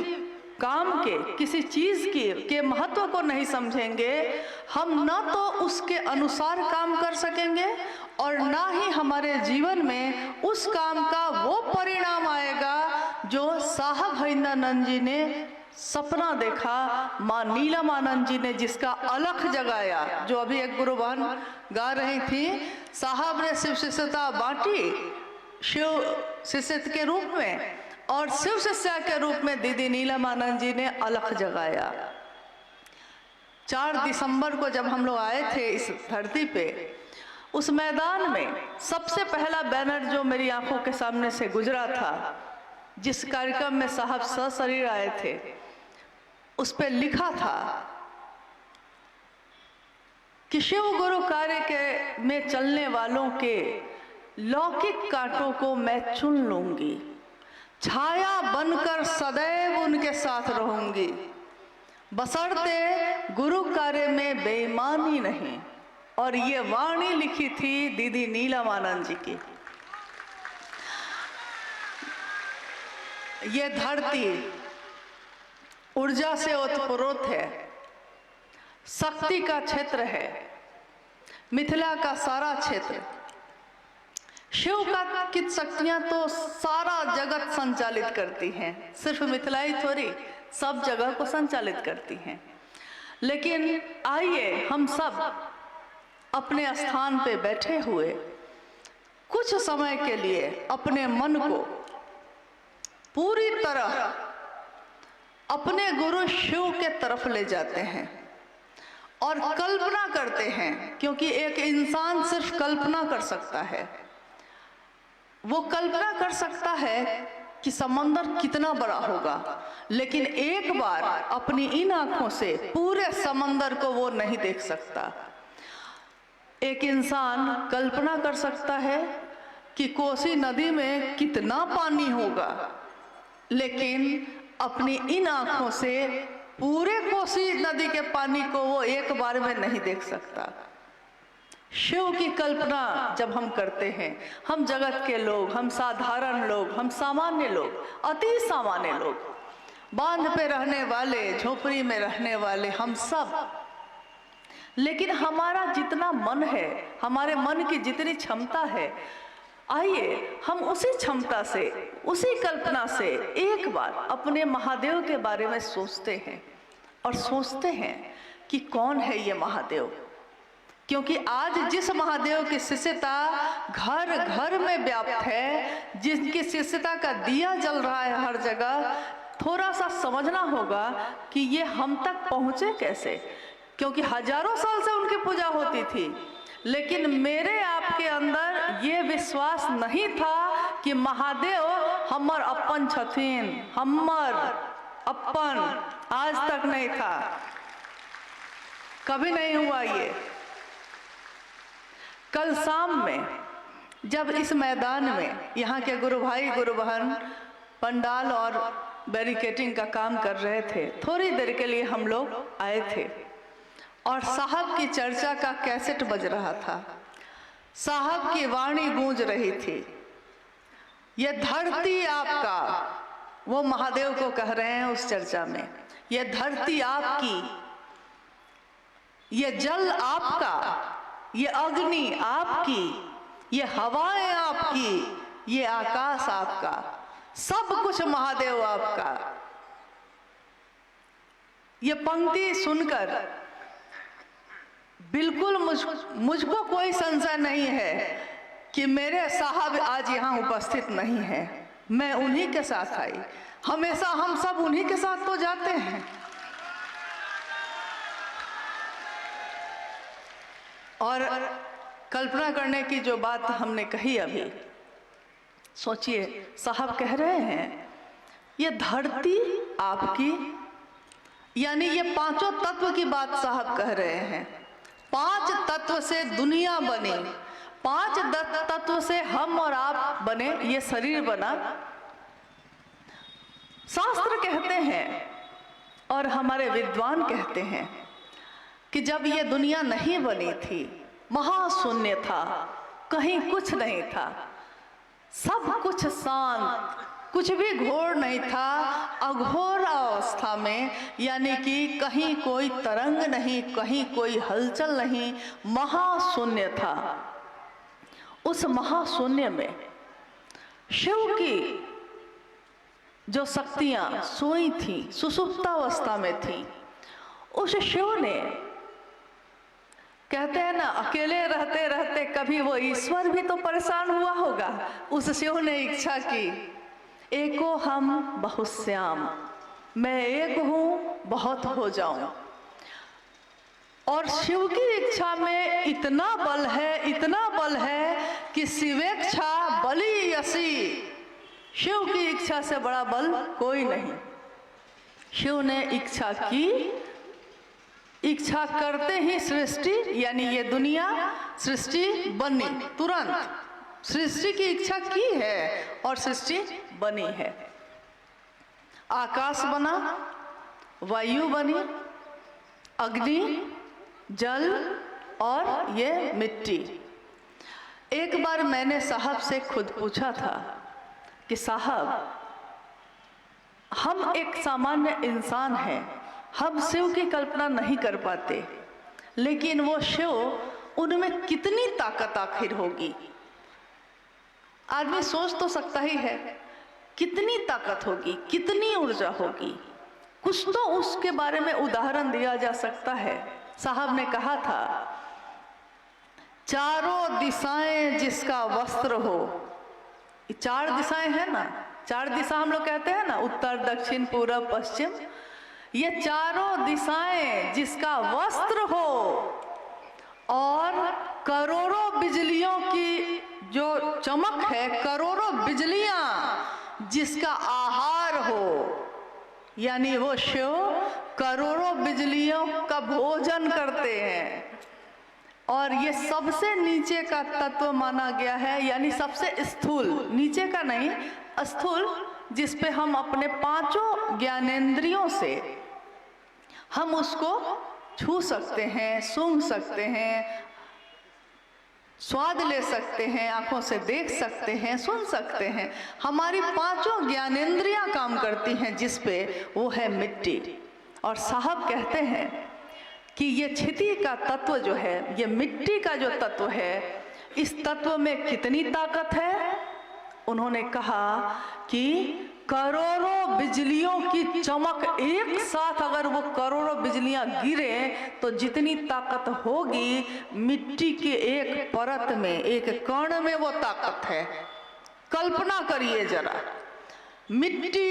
काम के, किसी चीज के महत्व को नहीं समझेंगे, हम ना तो उसके अनुसार काम कर सकेंगे और ना ही हमारे जीवन में उस काम का वो परिणाम आएगा जो साहब हरिंद्रानंद जी ने सपना देखा, माँ नीलमानंद जी ने जिसका अलख जगाया। जो अभी एक गुरु बहन गा रही थी, साहब ने शिव शिष्यता बांटी शिव शिष्य के रूप में, और शिव शिष्या के रूप में दीदी नीलमानंद जी ने अलख जगाया। 4 दिसंबर को जब हम लोग आए थे इस धरती पे, उस मैदान में सबसे पहला बैनर जो मेरी आंखों के सामने से गुजरा था, जिस कार्यक्रम में साहब सशरीर आए थे, उस पे लिखा था कि शिव गुरु कार्य के में चलने वालों के लौकिक कांटों को मैं चुन लूंगी, छाया बनकर सदैव उनके साथ रहूंगी, बशर्ते गुरु कार्य में बेईमानी नहीं। और ये वाणी लिखी थी दीदी नीलमानंद जी की। ये धरती ऊर्जा से ओतप्रोत है, शक्ति का क्षेत्र है, मिथिला का सारा क्षेत्र। शिव का की शक्तियां तो सारा जगत संचालित करती हैं, सिर्फ मिथिला ही थोड़ी, सब जगह को संचालित करती हैं। लेकिन आइए हम सब अपने स्थान पे बैठे हुए कुछ समय के लिए अपने मन को पूरी तरह अपने गुरु शिव के तरफ ले जाते हैं और कल्पना करते हैं, क्योंकि एक इंसान सिर्फ कल्पना कर सकता है। वो कल्पना कर सकता है कि समंदर कितना बड़ा होगा, लेकिन एक बार अपनी इन आंखों से पूरे समंदर को वो नहीं देख सकता। एक इंसान कल्पना कर सकता है कि कोसी नदी में कितना पानी होगा, लेकिन अपनी इन आंखों से पूरे कोसी नदी के पानी को वो एक बार में नहीं देख सकता। शिव की कल्पना जब हम करते हैं, हम जगत के लोग, हम साधारण लोग, हम सामान्य लोग, अति सामान्य लोग, बांध पे रहने वाले, झोपड़ी में रहने वाले, हम सब, लेकिन हमारा जितना मन है, हमारे मन की जितनी क्षमता है, आइए हम उसी क्षमता से, उसी कल्पना से एक बार अपने महादेव के बारे में सोचते हैं और सोचते हैं कि कौन है ये महादेव। क्योंकि आज जिस महादेव की शिष्यता घर घर में व्याप्त है, जिनकी शिष्यता का दिया जल रहा है हर जगह, थोड़ा सा समझना होगा कि ये हम तक पहुँचे कैसे। क्योंकि हजारों साल से उनकी पूजा होती थी, लेकिन मेरे आपके अंदर ये विश्वास नहीं था कि महादेव हमर अपन छथिन, हमर अपन, आज तक नहीं था, कभी नहीं हुआ ये। कल शाम में जब इस मैदान में यहाँ के गुरु भाई गुरु बहन पंडाल और बैरिकेटिंग का काम कर रहे थे, थोड़ी देर के लिए हम लोग आए थे और साहब की चर्चा का कैसेट बज रहा था, साहब की वाणी गूंज रही थी। ये धरती आपका, वो महादेव को कह रहे हैं उस चर्चा में, ये धरती आपकी, ये जल आपका, ये अग्नि आपकी, ये हवाएं आपकी, ये आकाश आपका, सब कुछ महादेव आपका। ये पंक्ति सुनकर बिल्कुल मुझको कोई संशय नहीं है कि मेरे साहब आज यहाँ उपस्थित नहीं है। मैं उन्हीं के साथ आई, हमेशा हम सब उन्हीं के साथ तो जाते हैं। और कल्पना करने की जो बात हमने कही अभी, सोचिए साहब कह रहे हैं ये धरती आपकी, यानी ये पांचों तत्व की बात साहब कह रहे हैं। 5 तत्व से दुनिया बनी, 5 तत्व से हम और आप बने, ये शरीर बना। शास्त्र कहते हैं और हमारे विद्वान कहते हैं कि जब ये दुनिया नहीं बनी थी, महाशून्य था, कहीं कुछ नहीं था, सब कुछ शांत, कुछ भी घोर नहीं था, अघोर अवस्था में, यानी कि कहीं कोई तरंग नहीं, कहीं कोई हलचल नहीं, महाशून्य था। उस महाशून्य में शिव की जो शक्तियां सोई थी, सुषुप्तावस्था में थी, उस शिव ने, कहते हैं ना अकेले रहते रहते कभी वो ईश्वर भी तो परेशान हुआ होगा, उस शिव ने इच्छा की, एको हम बहुश्याम, मैं एक हूँ बहुत हो जाऊं। और शिव की इच्छा में इतना बल है, इतना बल है कि शिवेच्छा बली यसी, शिव की इच्छा से बड़ा बल कोई नहीं। शिव ने इच्छा की, इच्छा करते ही सृष्टि, यानी ये दुनिया सृष्टि बनी, तुरंत सृष्टि की इच्छा की है और सृष्टि बनी है। आकाश बना, वायु बनी, अग्नि, जल और ये मिट्टी। एक बार मैंने साहब से खुद पूछा था कि साहब हम एक सामान्य इंसान हैं, हम शिव की कल्पना नहीं कर पाते, लेकिन वो शिव, उनमें कितनी ताकत आखिर होगी। आदमी सोच तो सकता ही है कितनी ताकत होगी, कितनी ऊर्जा होगी, कुछ तो उसके बारे में उदाहरण दिया जा सकता है। साहब ने कहा था, चारों दिशाएं जिसका वस्त्र हो, 4 दिशाएं हैं ना, 4 दिशा हम लोग कहते हैं ना, उत्तर दक्षिण पूरब पश्चिम, ये चारों दिशाएं जिसका वस्त्र हो और करोड़ों बिजलियों की जो चमक है, करोड़ों बिजलियां जिसका आहार हो, यानी वो शिव करोड़ों बिजलियों का भोजन करते हैं। और ये सबसे नीचे का तत्व माना गया है, यानी सबसे स्थूल, नीचे का नहीं, स्थूल, जिस पे हम अपने 5 ज्ञानेंद्रियों से हम उसको छू सकते हैं, सूंघ सकते हैं, स्वाद ले सकते हैं, आंखों से देख सकते हैं, सुन सकते हैं। हमारी 5 ज्ञानेंद्रियां काम करती हैं जिस पे, वो है मिट्टी। और साहब कहते हैं कि ये क्षिति का तत्व जो है, ये मिट्टी का जो तत्व है, इस तत्व में कितनी ताकत है। उन्होंने कहा कि करोड़ों बिजलियों की चमक एक साथ, अगर वो करोड़ों बिजलियां गिरे तो जितनी ताकत होगी, मिट्टी के एक परत में, एक कण में वो ताकत है। कल्पना करिए जरा, मिट्टी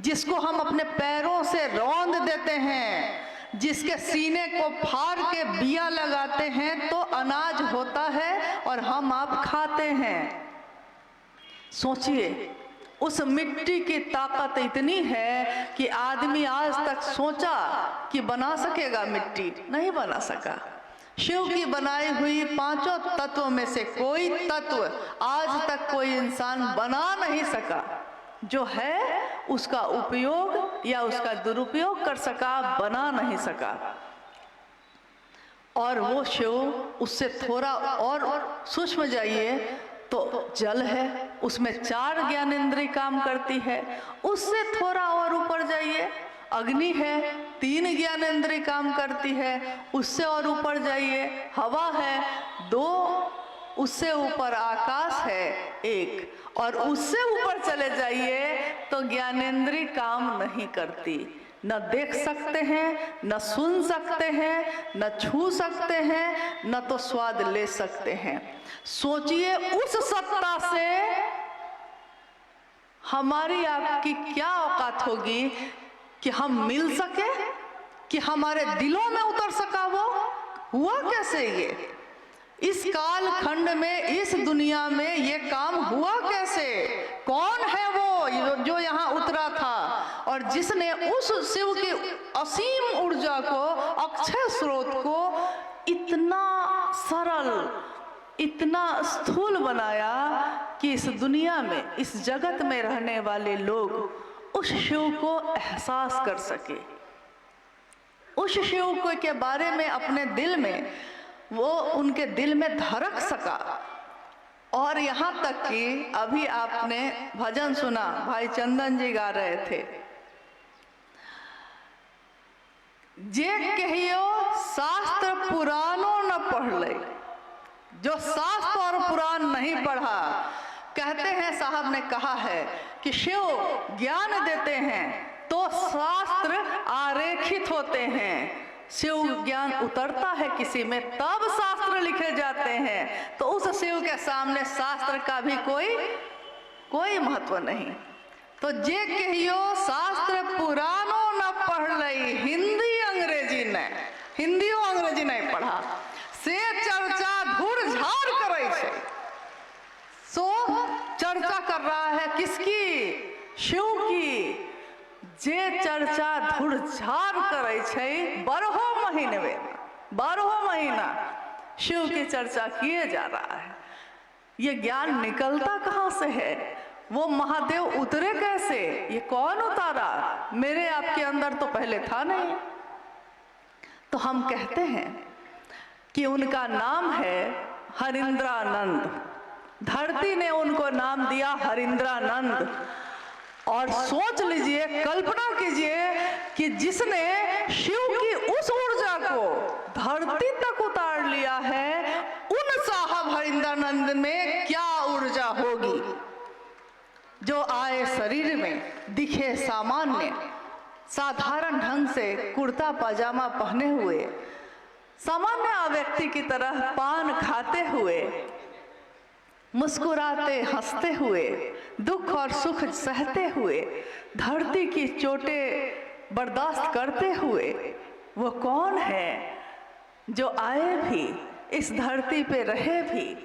जिसको हम अपने पैरों से रौंद देते हैं, जिसके सीने को फाड़ के बिया लगाते हैं तो अनाज होता है और हम आप खाते हैं। सोचिए, उस मिट्टी की ताकत इतनी है कि आदमी आज तक सोचा कि बना सकेगा, मिट्टी नहीं बना सका। शिव की बनाई हुई 5 तत्वों में से कोई तत्व आज तक कोई इंसान बना नहीं सका। जो है उसका उपयोग या उसका दुरुपयोग कर सका, बना नहीं सका। और वो शिव, उससे थोड़ा और सूक्ष्म जाइए तो जल है, उसमें 4 ज्ञानेंद्रिय काम करती है। उससे थोड़ा और ऊपर जाइए, अग्नि है, 3 ज्ञानेंद्रिय काम करती है। उससे और ऊपर जाइए, हवा है 2, उससे ऊपर आकाश है 1, और उससे ऊपर चले जाइए तो ज्ञानेंद्रिय काम नहीं करती। न देख सकते हैं, न सुन सकते हैं, न छू सकते हैं, न तो स्वाद ले सकते हैं। सोचिए उस सत्ता से हमारी आपकी क्या औकात होगी कि हम मिल सके, कि हमारे दिलों में उतर सका। वो हुआ कैसे? ये इस काल खंड में, इस दुनिया में ये काम हुआ कैसे? कौन है वो जो यहाँ उतरा था और जिसने उस शिव की असीम ऊर्जा को, अक्षय स्रोत को इतना सरल, इतना स्थूल बनाया कि इस दुनिया में, इस जगत में रहने वाले लोग उस शिव को एहसास कर सके, उस शिव को के बारे में अपने दिल में, वो उनके दिल में धड़क सका। और यहाँ तक कि अभी आपने भजन सुना, भाई चंदन जी गा रहे थे, जे कहियो शास्त्र पुराणों न पढ़ ले। जो शास्त्र और पुराण नहीं पढ़ा, कहते हैं, साहब ने कहा है कि शिव ज्ञान देते हैं तो शास्त्र आरेखित होते हैं। शिव ज्ञान उतरता है किसी में तब शास्त्र लिखे जाते हैं। तो उस शिव के सामने शास्त्र का भी कोई महत्व नहीं। तो जे कहियो शास्त्र पुराणों न पढ़ लई, हिंदी और अंग्रेजी नहीं पढ़ा, से चर्चा धुर झाड़ करे छे। सो चर्चा कर रहा है किसकी? शिव की। जे चर्चा धुर झाड़ करे छे, 12 महीना शिव की चर्चा किए जा रहा है। ये ज्ञान निकलता कहाँ से है? वो महादेव उतरे कैसे? ये कौन उतारा? मेरे आपके अंदर तो पहले था नहीं। तो हम कहते हैं कि उनका नाम है हरिंद्रानंद। धरती ने उनको नाम दिया हरिंद्रानंद। और सोच लीजिए, कल्पना कीजिए कि जिसने शिव की उस ऊर्जा को धरती तक उतार लिया है, उन साहब हरिंद्रानंद में क्या ऊर्जा होगी? जो आए शरीर में, दिखे सामान्य, साधारण ढंग से कुर्ता पजामा पहने हुए, सामान्य व्यक्ति की तरह पान खाते हुए, मुस्कुराते हंसते हुए, दुख और सुख सहते हुए, धरती की चोटें बर्दाश्त करते हुए, वो कौन है जो आए भी, इस धरती पे रहे भी,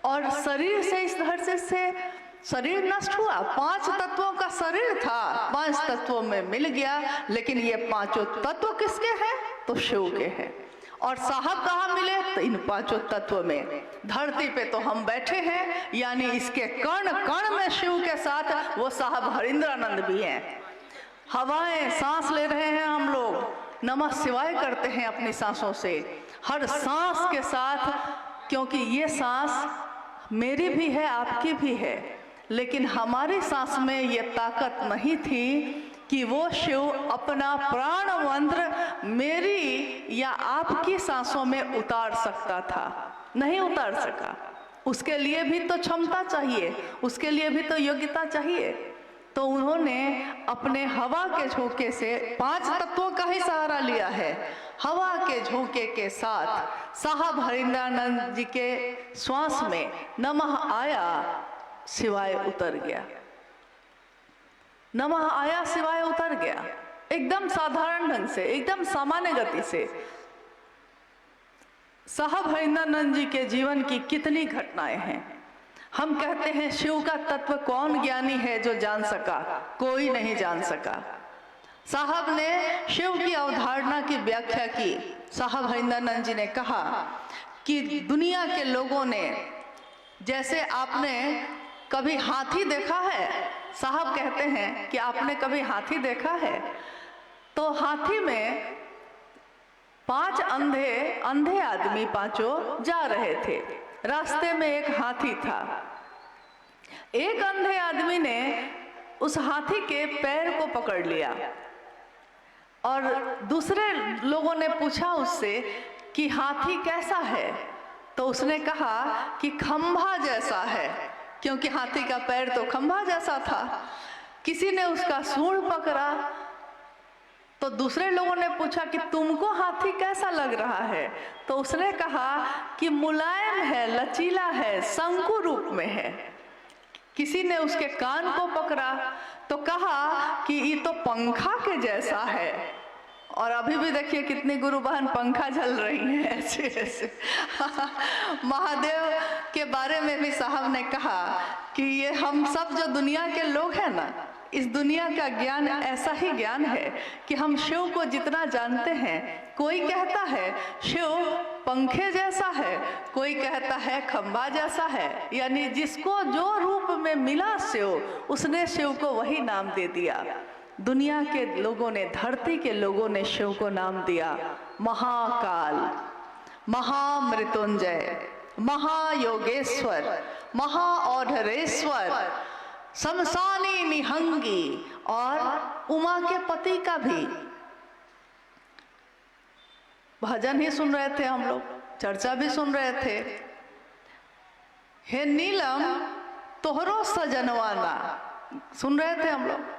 और शरीर से, इस धरती से शरीर नष्ट हुआ। 5 तत्वों का शरीर था, 5 तत्वों में मिल गया, लेकिन ये 5 तत्व किसके हैं? तो शिव के हैं। और साहब कहाँ मिले? तो इन 5 तत्व में। धरती पे तो हम बैठे हैं, यानी इसके कण कण में शिव के साथ वो साहब हरिंद्रानंद भी हैं। हवाएं सांस ले रहे हैं हम लोग, नमः शिवाय करते हैं अपनी सांसों से, हर सांस के साथ, क्योंकि ये सांस मेरी भी है, आपकी भी है, लेकिन हमारी सांस में ये ताकत नहीं थी कि वो शिव अपना प्राण मंत्र मेरी या आपकी सांसों में उतार सकता था। नहीं उतार सका। उसके लिए भी तो क्षमता चाहिए, उसके लिए भी तो योग्यता चाहिए। तो उन्होंने अपने हवा के झोंके से 5 तत्वों का ही सहारा लिया है। हवा के झोंके के साथ साहब हरिंद्रानंद जी के श्वास में नमः आया शिवाय उतर गया। नमः आया शिवाय उतर गया, एकदम साधारण ढंग से, एकदम सामान्य गति से। साहब हरिंद्रानंद जी के जीवन की कितनी घटनाएं हैं। हम कहते हैं शिव का तत्व कौन ज्ञानी है जो जान सका? कोई नहीं जान सका। साहब ने शिव की अवधारणा की व्याख्या की। साहब हरिंद्रानंद जी ने कहा कि दुनिया के लोगों ने, जैसे आपने कभी हाथी देखा है? साहब कहते हैं कि आपने कभी हाथी देखा है? तो हाथी में 5 अंधे आदमी 5 जा रहे थे। रास्ते में एक हाथी था। एक अंधे आदमी ने उस हाथी के पैर को पकड़ लिया और दूसरे लोगों ने पूछा उससे कि हाथी कैसा है, तो उसने कहा कि खंभा जैसा है, क्योंकि हाथी का पैर तो खंभा जैसा था। किसी ने उसका सूंड पकड़ा तो दूसरे लोगों ने पूछा कि तुमको हाथी कैसा लग रहा है, तो उसने कहा कि मुलायम है, लचीला है, शंकु रूप में है। किसी ने उसके कान को पकड़ा तो कहा कि ये तो पंखा के जैसा है। और अभी भी देखिए कितनी गुरु बहन पंखा झल रही हैं ऐसे ऐसे। महादेव के बारे में भी साहब ने कहा कि ये हम सब जो दुनिया के लोग हैं ना, इस दुनिया का ज्ञान ऐसा ही ज्ञान है कि हम शिव को जितना जानते हैं, कोई कहता है शिव पंखे जैसा है, कोई कहता है खंभा जैसा है, यानी जिसको जो रूप में मिला शिव, उसने शिव को वही नाम दे दिया। दुनिया के लोगों ने, धरती के लोगों ने शिव को नाम दिया महाकाल, महामृत्युंजय, महायोगेश्वर, महाऔढ़रेश्वर, शमशानी निहंगी और उमा के पति का भी। भजन ही सुन रहे थे हम लोग, चर्चा भी सुन रहे थे। हे नीलम तोहरो सजनवाना, सुन रहे थे हम लोग।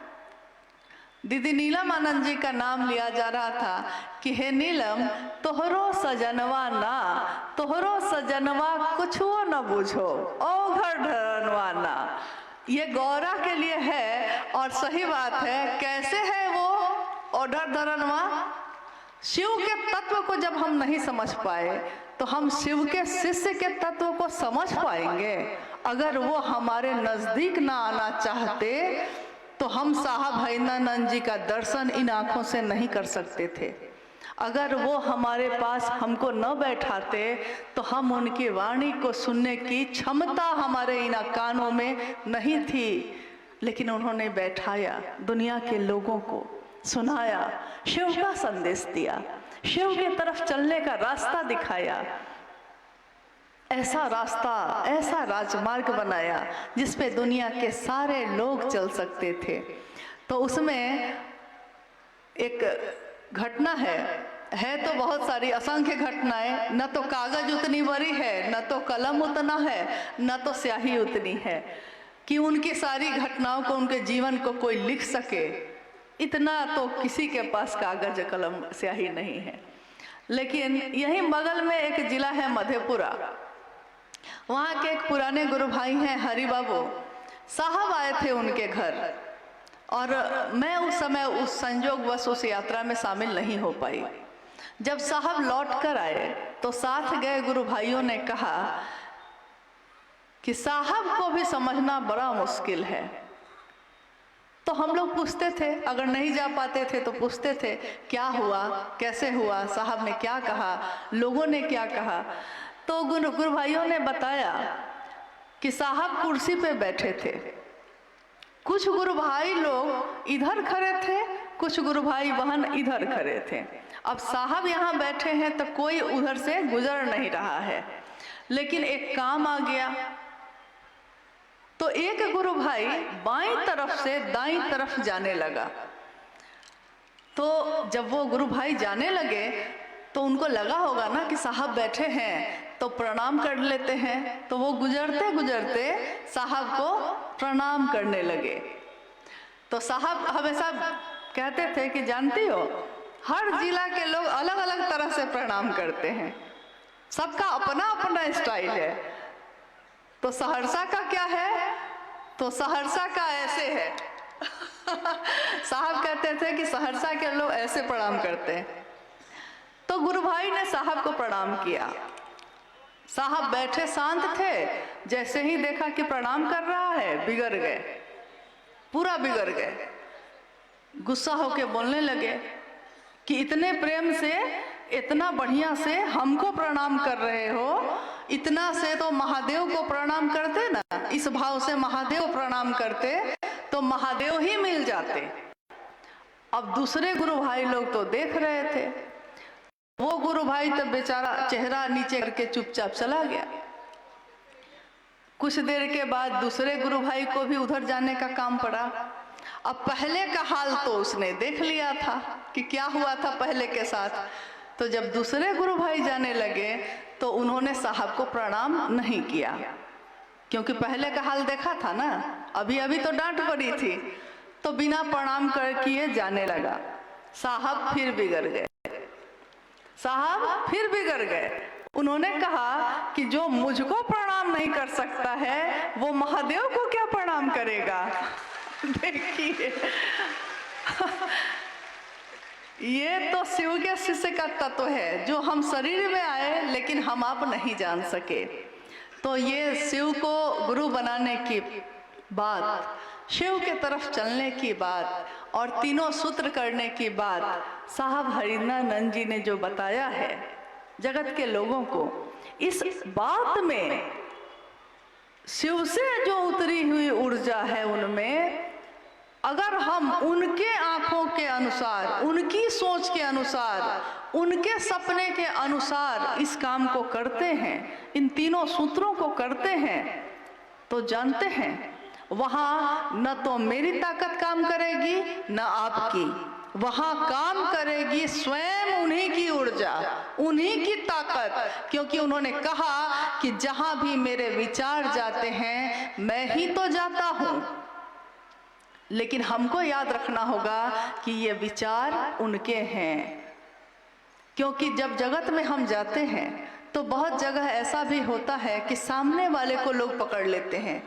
दीदी नीलम आनंद जी का नाम लिया जा रहा था कि हे नीलम तोहरो सजनवा ना, तोहरो सजनवा कुछो न बुझो, ओ घर ढरनवा ना। ये गौरा के लिए है और सही बात है। कैसे है वो ओढ़र धरनवा? शिव के तत्व को जब हम नहीं समझ पाए तो हम शिव के शिष्य के तत्व को समझ पाएंगे? अगर वो हमारे नजदीक ना आना चाहते तो हम साहब भैरवानंद जी का दर्शन इन आंखों से नहीं कर सकते थे। अगर वो हमारे पास हमको न बैठाते तो हम उनकी वाणी को सुनने की क्षमता हमारे इन कानों में नहीं थी। लेकिन उन्होंने बैठाया, दुनिया के लोगों को सुनाया, शिव का संदेश दिया, शिव की तरफ चलने का रास्ता दिखाया। ऐसा रास्ता, ऐसा राजमार्ग बनाया जिस पे दुनिया के सारे लोग चल सकते थे। तो उसमें एक घटना है तो बहुत सारी, असंख्य घटनाएं, न तो कागज उतनी बड़ी है, न तो कलम उतना है, न तो स्याही उतनी है कि उनकी सारी घटनाओं को, उनके जीवन को कोई लिख सके। इतना तो किसी के पास कागज कलम स्याही नहीं है। लेकिन यही बगल में एक जिला है मधेपुरा, वहाँ के एक पुराने गुरु भाई हैं हरि बाबू साहब, आए थे उनके घर। और मैं उस समय उस संयोगवश उस यात्रा में शामिल नहीं हो पाई। जब साहब लौट कर आए तो साथ गए गुरु भाइयों ने कहा कि साहब को भी समझना बड़ा मुश्किल है। तो हम लोग पूछते थे, अगर नहीं जा पाते थे तो पूछते थे क्या हुआ, कैसे हुआ, साहब ने क्या कहा, लोगों ने क्या कहा। तो गुरु भाइयों ने बताया कि साहब कुर्सी पे बैठे थे, कुछ गुरु भाई लोग इधर खड़े थे, कुछ गुरु भाई बहन इधर खड़े थे। अब साहब यहाँ बैठे हैं तो कोई उधर से गुजर नहीं रहा है, लेकिन एक काम आ गया। तो एक गुरु भाई बाईं तरफ से दाईं तरफ जाने लगा। तो जब वो गुरु भाई जाने लगे तो उनको लगा होगा ना कि साहब बैठे हैं तो प्रणाम कर लेते हैं। तो वो गुजरते गुजरते साहब को प्रणाम करने लगे। तो साहब हमेशा कहते थे कि जानती हो, हर जिला के लोग अलग अलग तरह से प्रणाम करते हैं, सबका अपना अपना स्टाइल है। तो सहरसा का क्या है? तो सहरसा का ऐसे है। साहब कहते थे कि सहरसा के लोग ऐसे प्रणाम करते हैं। तो गुरु भाई ने साहब को प्रणाम किया। साहब बैठे शांत थे, जैसे ही देखा कि प्रणाम कर रहा है बिगड़ गए, पूरा बिगड़ गए। गुस्सा होके बोलने लगे कि इतने प्रेम से, इतना बढ़िया से हमको प्रणाम कर रहे हो, इतना से तो महादेव को प्रणाम करते ना, इस भाव से महादेव प्रणाम करते तो महादेव ही मिल जाते। अब दूसरे गुरु भाई लोग तो देख रहे थे। वो गुरु भाई तो बेचारा चेहरा नीचे करके चुपचाप चला गया। कुछ देर के बाद दूसरे गुरु भाई को भी उधर जाने का काम पड़ा। अब पहले का हाल तो उसने देख लिया था कि क्या हुआ था पहले के साथ। तो जब दूसरे गुरु भाई जाने लगे तो उन्होंने साहब को प्रणाम नहीं किया, क्योंकि पहले का हाल देखा था ना, अभी अभी तो डांट पड़ी थी। तो बिना प्रणाम कर किए जाने लगा। साहब फिर बिगड़ गए, साहब फिर बिगड़ गए। उन्होंने कहा कि जो मुझको प्रणाम नहीं कर सकता है वो महादेव को क्या प्रणाम करेगा। देखिए ये तो शिव के शिष्य का तत्व है, जो हम शरीर में आए लेकिन हम आप नहीं जान सके। तो ये शिव को गुरु बनाने की बात, शिव के तरफ चलने की बात और तीनों सूत्र करने की बात साहब हरिंद्रानंद जी ने जो बताया है जगत के लोगों को, इस बात में शिव से जो उतरी हुई ऊर्जा है उनमें, अगर हम उनके आंखों के अनुसार, उनकी सोच के अनुसार, उनके सपने के अनुसार इस काम को करते हैं, इन तीनों सूत्रों को करते हैं, तो जानते हैं वहां न तो मेरी ताकत काम करेगी न आपकी, वहां काम करेगी स्वयं उन्हीं की ऊर्जा, उन्हीं की ताकत। क्योंकि उन्होंने कहा कि जहां भी मेरे विचार जाते हैं मैं ही तो जाता हूं, लेकिन हमको याद रखना होगा कि ये विचार उनके हैं। क्योंकि जब जगत में हम जाते हैं तो बहुत जगह ऐसा भी होता है कि सामने वाले को लोग पकड़ लेते हैं,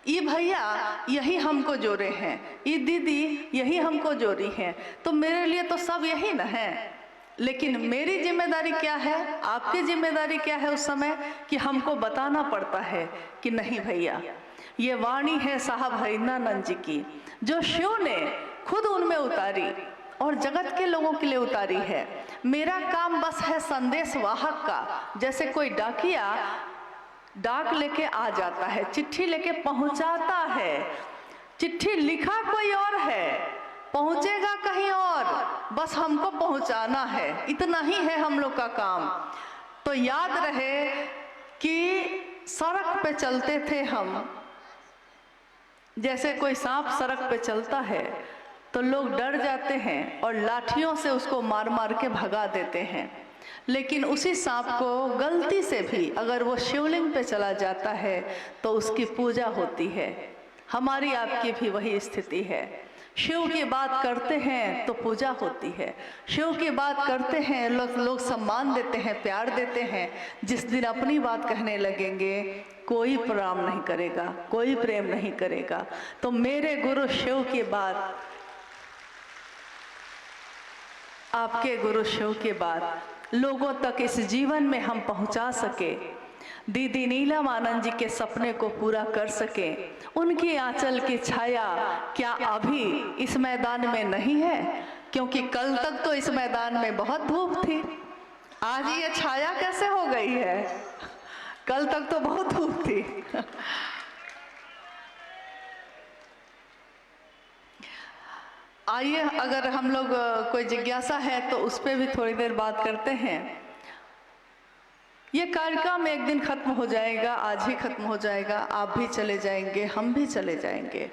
ये भैया यही हमको जोड़े हैं, ये दीदी यही हमको जोड़ी हैं, तो मेरे लिए तो सब यही न है। लेकिन मेरी जिम्मेदारी क्या है, आपकी जिम्मेदारी क्या है उस समय, कि हमको बताना पड़ता है कि नहीं भैया, ये वाणी है साहब हरिंद्रानंद जी की, जो शिव ने खुद उनमें उतारी और जगत के लोगों के लिए उतारी है। मेरा काम बस है संदेश वाहक का। जैसे कोई डाकिया डाक लेके आ जाता है, चिट्ठी लेके पहुंचाता है, चिट्ठी लिखा कोई और है, पहुंचेगा कहीं और, बस हमको पहुंचाना है, इतना ही है हम लोग का काम। तो याद रहे कि सड़क पे चलते थे हम, जैसे कोई सांप सड़क पे चलता है तो लोग डर जाते हैं और लाठियों से उसको मार मार के भगा देते हैं, लेकिन उसी सांप को गलती से भी अगर वो शिवलिंग पे चला जाता है तो उसकी पूजा होती है। हमारी आपकी भी वही स्थिति है। शिव की बात करते हैं तो पूजा होती है, शिव की बात करते हैं लोग सम्मान देते हैं, प्यार देते हैं। जिस दिन अपनी बात कहने लगेंगे कोई प्रणाम नहीं करेगा, कोई प्रेम नहीं करेगा। तो मेरे गुरु शिव की बात, आपके गुरु शिव की बात लोगों तक इस जीवन में हम पहुंचा सके, दीदी नीलम आनंद जी के सपने को पूरा कर सके। उनकी आंचल की छाया क्या अभी इस मैदान में नहीं है? क्योंकि कल तक तो इस मैदान में बहुत धूप थी, आज ये छाया कैसे हो गई है? कल तक तो बहुत धूप थी। आइए, अगर हम लोग कोई जिज्ञासा है तो उस पर भी थोड़ी देर बात करते हैं। ये कार्यक्रम एक दिन खत्म हो जाएगा, आज ही खत्म हो जाएगा, आप भी चले जाएंगे, हम भी चले जाएंगे,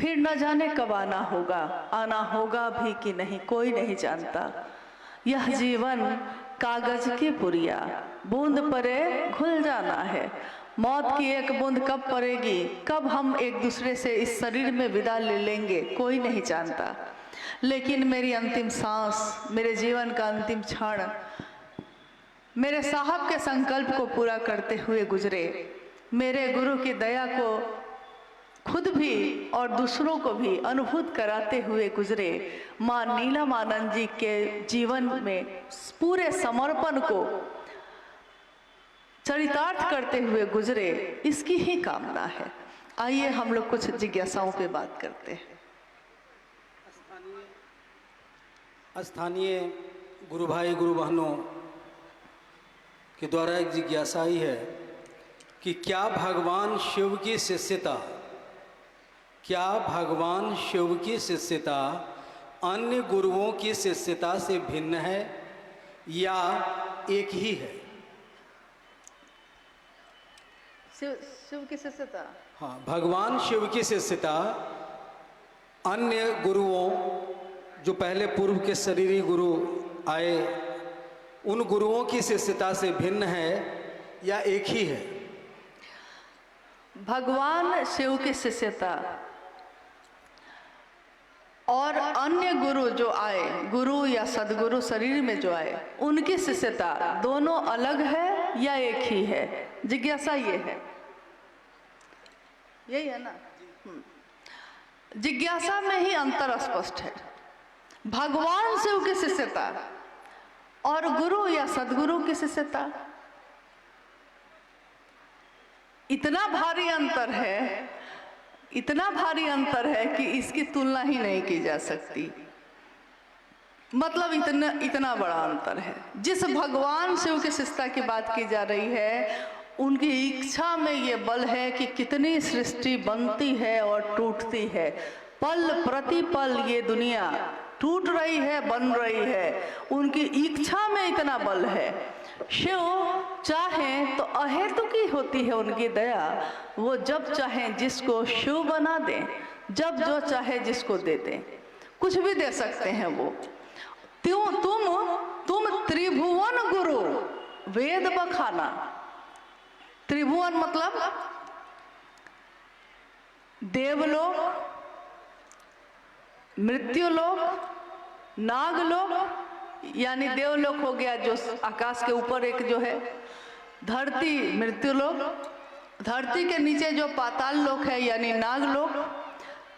फिर न जाने कब आना होगा भी कि नहीं, कोई नहीं जानता। यह जीवन कागज की पुरिया, बूंद परे घुल जाना है। मौत की एक बूंद कब पड़ेगी, कब हम एक दूसरे से इस शरीर में विदा ले लेंगे, कोई नहीं जानता। लेकिन मेरी अंतिम सांस, मेरे जीवन का अंतिम क्षण मेरे साहब के संकल्प को पूरा करते हुए गुजरे, मेरे गुरु की दया को खुद भी और दूसरों को भी अनुभूत कराते हुए गुजरे। माँ नीलम आनंद जी के जीवन में पूरे समर्पण को चरितार्थ करते हुए गुजरे, इसकी ही कामना है। आइए हम लोग कुछ जिज्ञासाओं पे बात करते हैं। स्थानीय गुरु भाई गुरु बहनों के द्वारा एक जिज्ञासा आई है कि क्या भगवान शिव की शिष्यता, क्या भगवान शिव की शिष्यता अन्य गुरुओं की शिष्यता से भिन्न है या एक ही है? शिव की शिष्यता, हाँ, भगवान शिव की शिष्यता अन्य गुरुओं जो पहले पूर्व के शरीरी गुरु आए, उन गुरुओं की शिष्यता से भिन्न है या एक ही है? भगवान शिव की शिष्यता और अन्य गुरु जो आए, गुरु या सदगुरु शरीर में जो आए, उनकी शिष्यता दोनों अलग है या एक ही है? जिज्ञासा ये है, यही है ना। जिज्ञासा में ही अंतर स्पष्ट है। भगवान शिव की शिष्यता और गुरु या सदगुरु की शिष्यता, इतना भारी अंतर है, इतना भारी अंतर है कि इसकी तुलना ही नहीं की जा सकती। मतलब इतना बड़ा अंतर है। जिस भगवान शिव की शिष्यता की बात की जा रही है, उनकी इच्छा में ये बल है कि कितनी सृष्टि बनती है और टूटती है। पल प्रति पल ये दुनिया टूट रही है, बन रही है। उनकी इच्छा में इतना बल है। शिव चाहें तो अहेतुकी होती है उनकी दया। वो जब चाहें जिसको शिव बना दें, जब जो चाहे जिसको दे दें, कुछ भी दे सकते हैं वो। तुम त्रिभुवन गुरु वेद बखाना। त्रिभुवन मतलब देवलोक, मृत्युलोक, नागलोक, यानी देवलोक हो गया जो आकाश के ऊपर एक जो है, धरती मृत्युलोक, धरती के नीचे जो पाताल लोक है यानी नागलोक।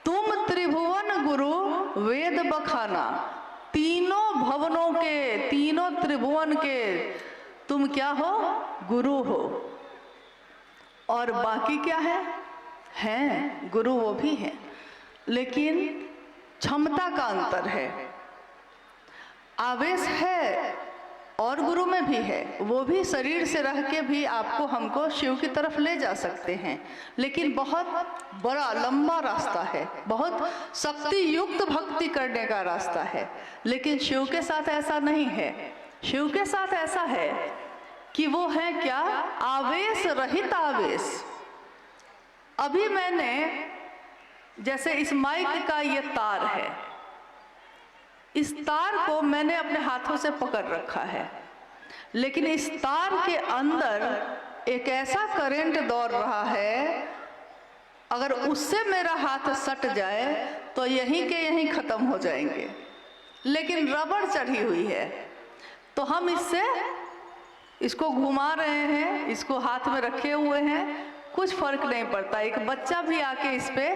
तुम त्रिभुवन गुरु वेद बखाना, तीनों भवनों के, तीनों त्रिभुवन के तुम क्या हो? गुरु हो। और बाकी क्या है? हैं गुरु, वो भी हैं, लेकिन क्षमता का अंतर है। आवेश है और गुरु में भी है। वो भी शरीर से रह के भी आपको हमको शिव की तरफ ले जा सकते हैं, लेकिन बहुत बड़ा लंबा रास्ता है, बहुत शक्ति युक्त भक्ति करने का रास्ता है। लेकिन शिव के साथ ऐसा नहीं है। शिव के साथ ऐसा है कि वो है क्या? आवेश रहित आवेश। अभी मैंने, जैसे इस माइक का ये तार है, इस तार को मैंने अपने हाथों से पकड़ रखा है, लेकिन इस तार के अंदर एक ऐसा करंट दौड़ रहा है, अगर उससे मेरा हाथ सट जाए तो यहीं के यहीं खत्म हो जाएंगे। लेकिन रबड़ चढ़ी हुई है, तो हम इसको घुमा रहे हैं, इसको हाथ में रखे हुए हैं, कुछ फर्क नहीं पड़ता। एक बच्चा भी आके इस पे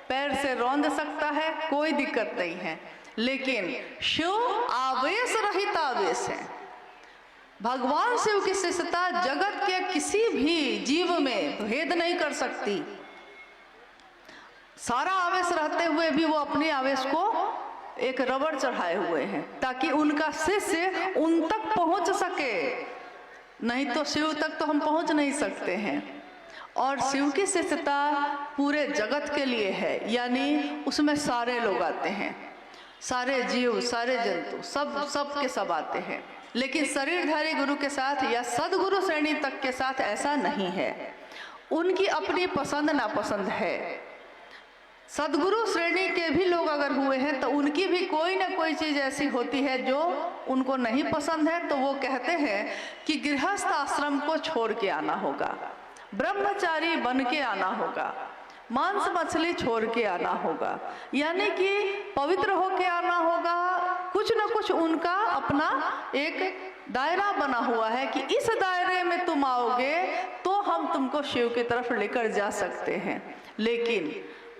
पैर से रौंद सकता है, कोई दिक्कत नहीं है। लेकिन शिव आवेश रहित आवेश है। भगवान शिव की शिष्यता जगत के किसी भी जीव में भेद नहीं कर सकती। सारा आवेश रहते हुए भी वो अपने आवेश को एक रबड़ चढ़ाए हुए हैं, ताकि उनका शिष्य उन तक पहुंच सके। नहीं तो शिव तक तो हम पहुंच नहीं सकते हैं। और शिव की शिष्यता पूरे जगत के लिए है, यानी उसमें सारे लोग आते हैं, सारे जीव, सारे जंतु, सब के सब आते हैं। लेकिन शरीरधारी गुरु के साथ या सदगुरु श्रेणी तक के साथ ऐसा नहीं है। उनकी अपनी पसंद नापसंद है। सदगुरु श्रेणी के भी लोग अगर हुए हैं तो उनकी भी कोई ना कोई चीज़ ऐसी होती है जो उनको नहीं पसंद है, तो वो कहते हैं कि गृहस्थ आश्रम को छोड़ के आना होगा, ब्रह्मचारी बन के आना होगा, मांस मछली छोड़ के आना होगा, यानी कि पवित्र होके आना होगा। कुछ न कुछ उनका अपना एक दायरा बना हुआ है कि इस दायरे में तुम आओगे तो हम तुमको शिव की तरफ लेकर जा सकते हैं। लेकिन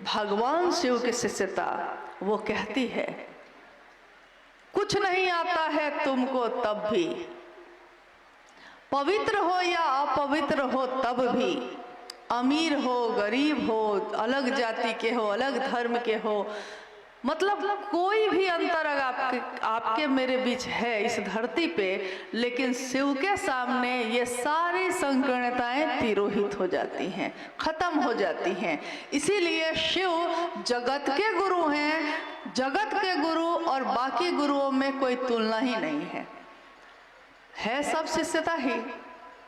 भगवान शिव की शिष्यता वो कहती है, कुछ नहीं आता है तुमको तब भी, पवित्र हो या अपवित्र हो तब भी, अमीर हो गरीब हो, अलग जाति के हो, अलग धर्म के हो, मतलब कोई भी अंतर अगर आपके मेरे बीच है इस धरती पे, लेकिन शिव के सामने ये सारी संकीर्णताएं तिरोहित हो जाती हैं, खत्म हो जाती हैं। इसीलिए शिव जगत के गुरु हैं। जगत के गुरु और बाकी गुरुओं में कोई तुलना ही नहीं है सब शिष्यता ही,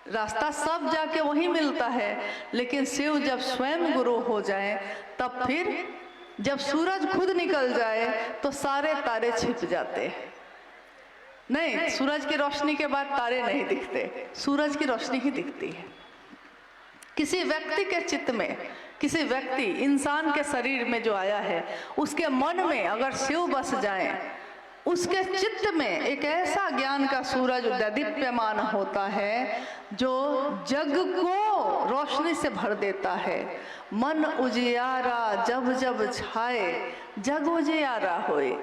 रास्ता सब जाके वहीं मिलता है। लेकिन शिव जब स्वयं गुरु हो जाए तब फिर जब सूरज खुद निकल जाए तो सारे तारे छिप जाते हैं। नहीं, सूरज की रोशनी के बाद तारे नहीं दिखते, सूरज की रोशनी ही दिखती है। किसी व्यक्ति के चित्त में, किसी व्यक्ति इंसान के शरीर में जो आया है, उसके मन में अगर शिव बस जाए, उसके चित्त में एक ऐसा ज्ञान का सूरज दीप्यमान होता है जो जग को रोशनी से भर देता है। मन उजियारा जब जब छाए, जग उजियारा होए।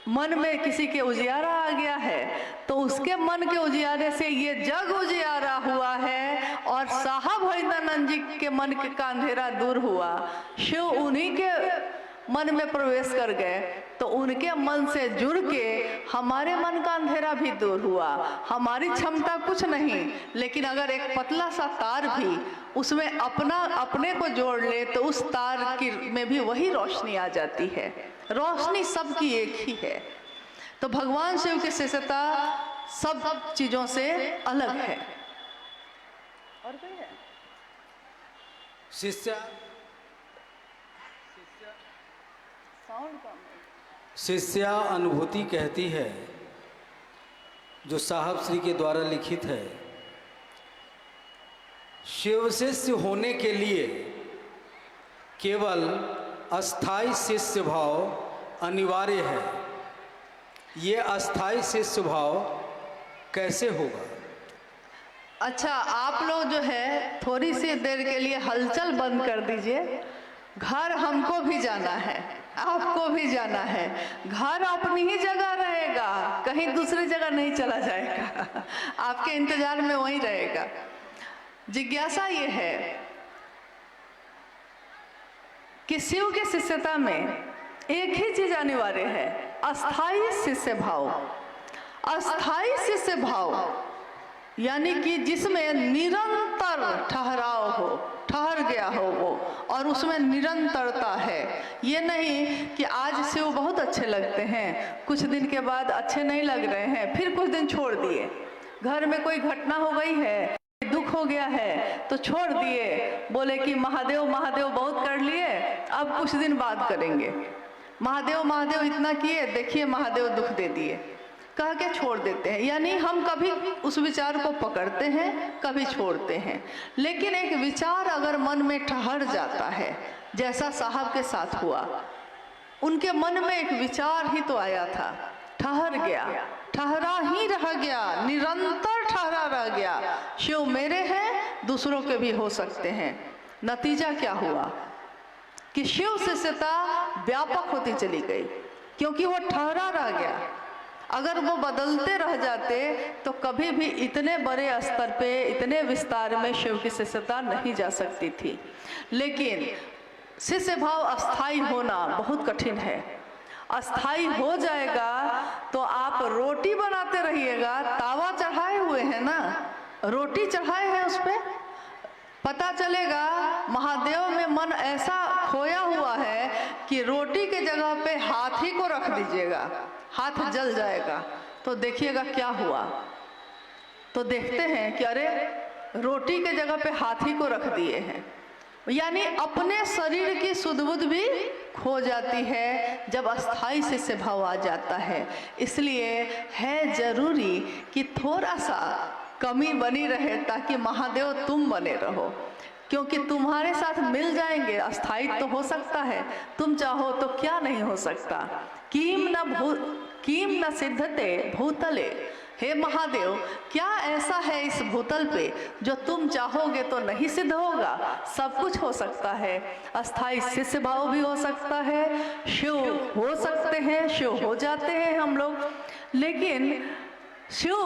मन में किसी के उजियारा आ गया है तो उसके मन के उजियारे से ये जग उजियारा हुआ है और साहब हरिदानंद जी के मन का अंधेरा दूर हुआ। शिव उन्हीं के मन में प्रवेश कर गए तो उनके मन से जुड़ के हमारे मन का अंधेरा भी दूर हुआ। हमारी क्षमता कुछ नहीं, लेकिन अगर एक पतला सा तार भी उसमें अपने को जोड़ ले तो उस तार की में भी वही रोशनी आ जाती है। रोशनी सबकी एक ही है। तो भगवान शिव की शिष्यता सब चीजों से अलग है। और कोई है? शिष्या अनुभूति कहती है, जो साहब श्री के द्वारा लिखित है, शिव शिष्य होने के लिए केवल अस्थाई शिष्य भाव अनिवार्य है। ये अस्थाई शिष्य भाव कैसे होगा? अच्छा, आप लोग जो है थोड़ी सी देर के लिए हलचल बंद कर दीजिए। घर हमको भी जाना है, आपको भी जाना है। घर अपनी ही जगह रहेगा, कहीं दूसरी जगह नहीं चला जाएगा, आपके इंतजार में वहीं रहेगा। जिज्ञासा ये है कि शिव के शिष्यता में एक ही चीज अनिवार्य है, अस्थाई शिष्य भाव। अस्थाई शिष्य भाव यानी कि जिसमें निरंतर ठहराव हो, ठहर गया हो वो, और उसमें निरंतरता है। ये नहीं कि आज शिव बहुत अच्छे लगते हैं, कुछ दिन के बाद अच्छे नहीं लग रहे हैं, फिर कुछ दिन छोड़ दिए। घर में कोई घटना हो गई है, दुख हो गया है तो छोड़ दिए, बोले कि महादेव महादेव बहुत कर लिए, अब कुछ दिन बाद करेंगे। महादेव महादेव इतना किए, देखिए महादेव दुख दे दिए, कह के छोड़ देते हैं। यानी हम कभी उस विचार को पकड़ते हैं, कभी छोड़ते हैं। लेकिन एक विचार अगर मन में ठहर जाता है, जैसा साहब के साथ हुआ, उनके मन में एक विचार ही तो आया था, ठहर गया, ठहरा ही रह गया, निरंतर ठहरा रह गया। शिव मेरे हैं, दूसरों के भी हो सकते हैं। नतीजा क्या हुआ कि शिव शिष्यता व्यापक होती चली गई, क्योंकि वो ठहरा रह गया। अगर वो बदलते रह जाते तो कभी भी इतने बड़े स्तर पे, इतने विस्तार में शिव की शिष्यता नहीं जा सकती थी। लेकिन शिष्य भाव अस्थाई होना बहुत कठिन है। अस्थाई हो जाएगा तो आप रोटी बनाते रहिएगा, तावा चढ़ाए हुए हैं ना, रोटी चढ़ाए हैं उस पर, पता चलेगा महादेव में मन ऐसा खोया हुआ है कि रोटी के जगह पे हाथी को रख दीजिएगा, हाथ जल जाएगा, तो देखिएगा क्या हुआ। तो देखते हैं कि अरे रोटी के जगह पे हाथी को रख दिए हैं। यानी अपने शरीर की सुध बुध भी खो जाती है जब अस्थाई शिष्य भाव आ जाता है। इसलिए है जरूरी कि थोड़ा सा कमी बनी रहे ताकि महादेव तुम बने रहो, क्योंकि तुम्हारे साथ मिल जाएंगे। अस्थाई तो हो सकता है, तुम चाहो तो क्या नहीं हो सकता। कीम न सिद्धते भूतले, हे महादेव क्या ऐसा है इस भूतल पे जो तुम चाहोगे तो नहीं सिद्ध होगा। सब कुछ हो सकता है, अस्थाई शिष्य भाव भी हो सकता है, शिव हो सकते हैं, शिव हो जाते हैं हम लोग। लेकिन शिव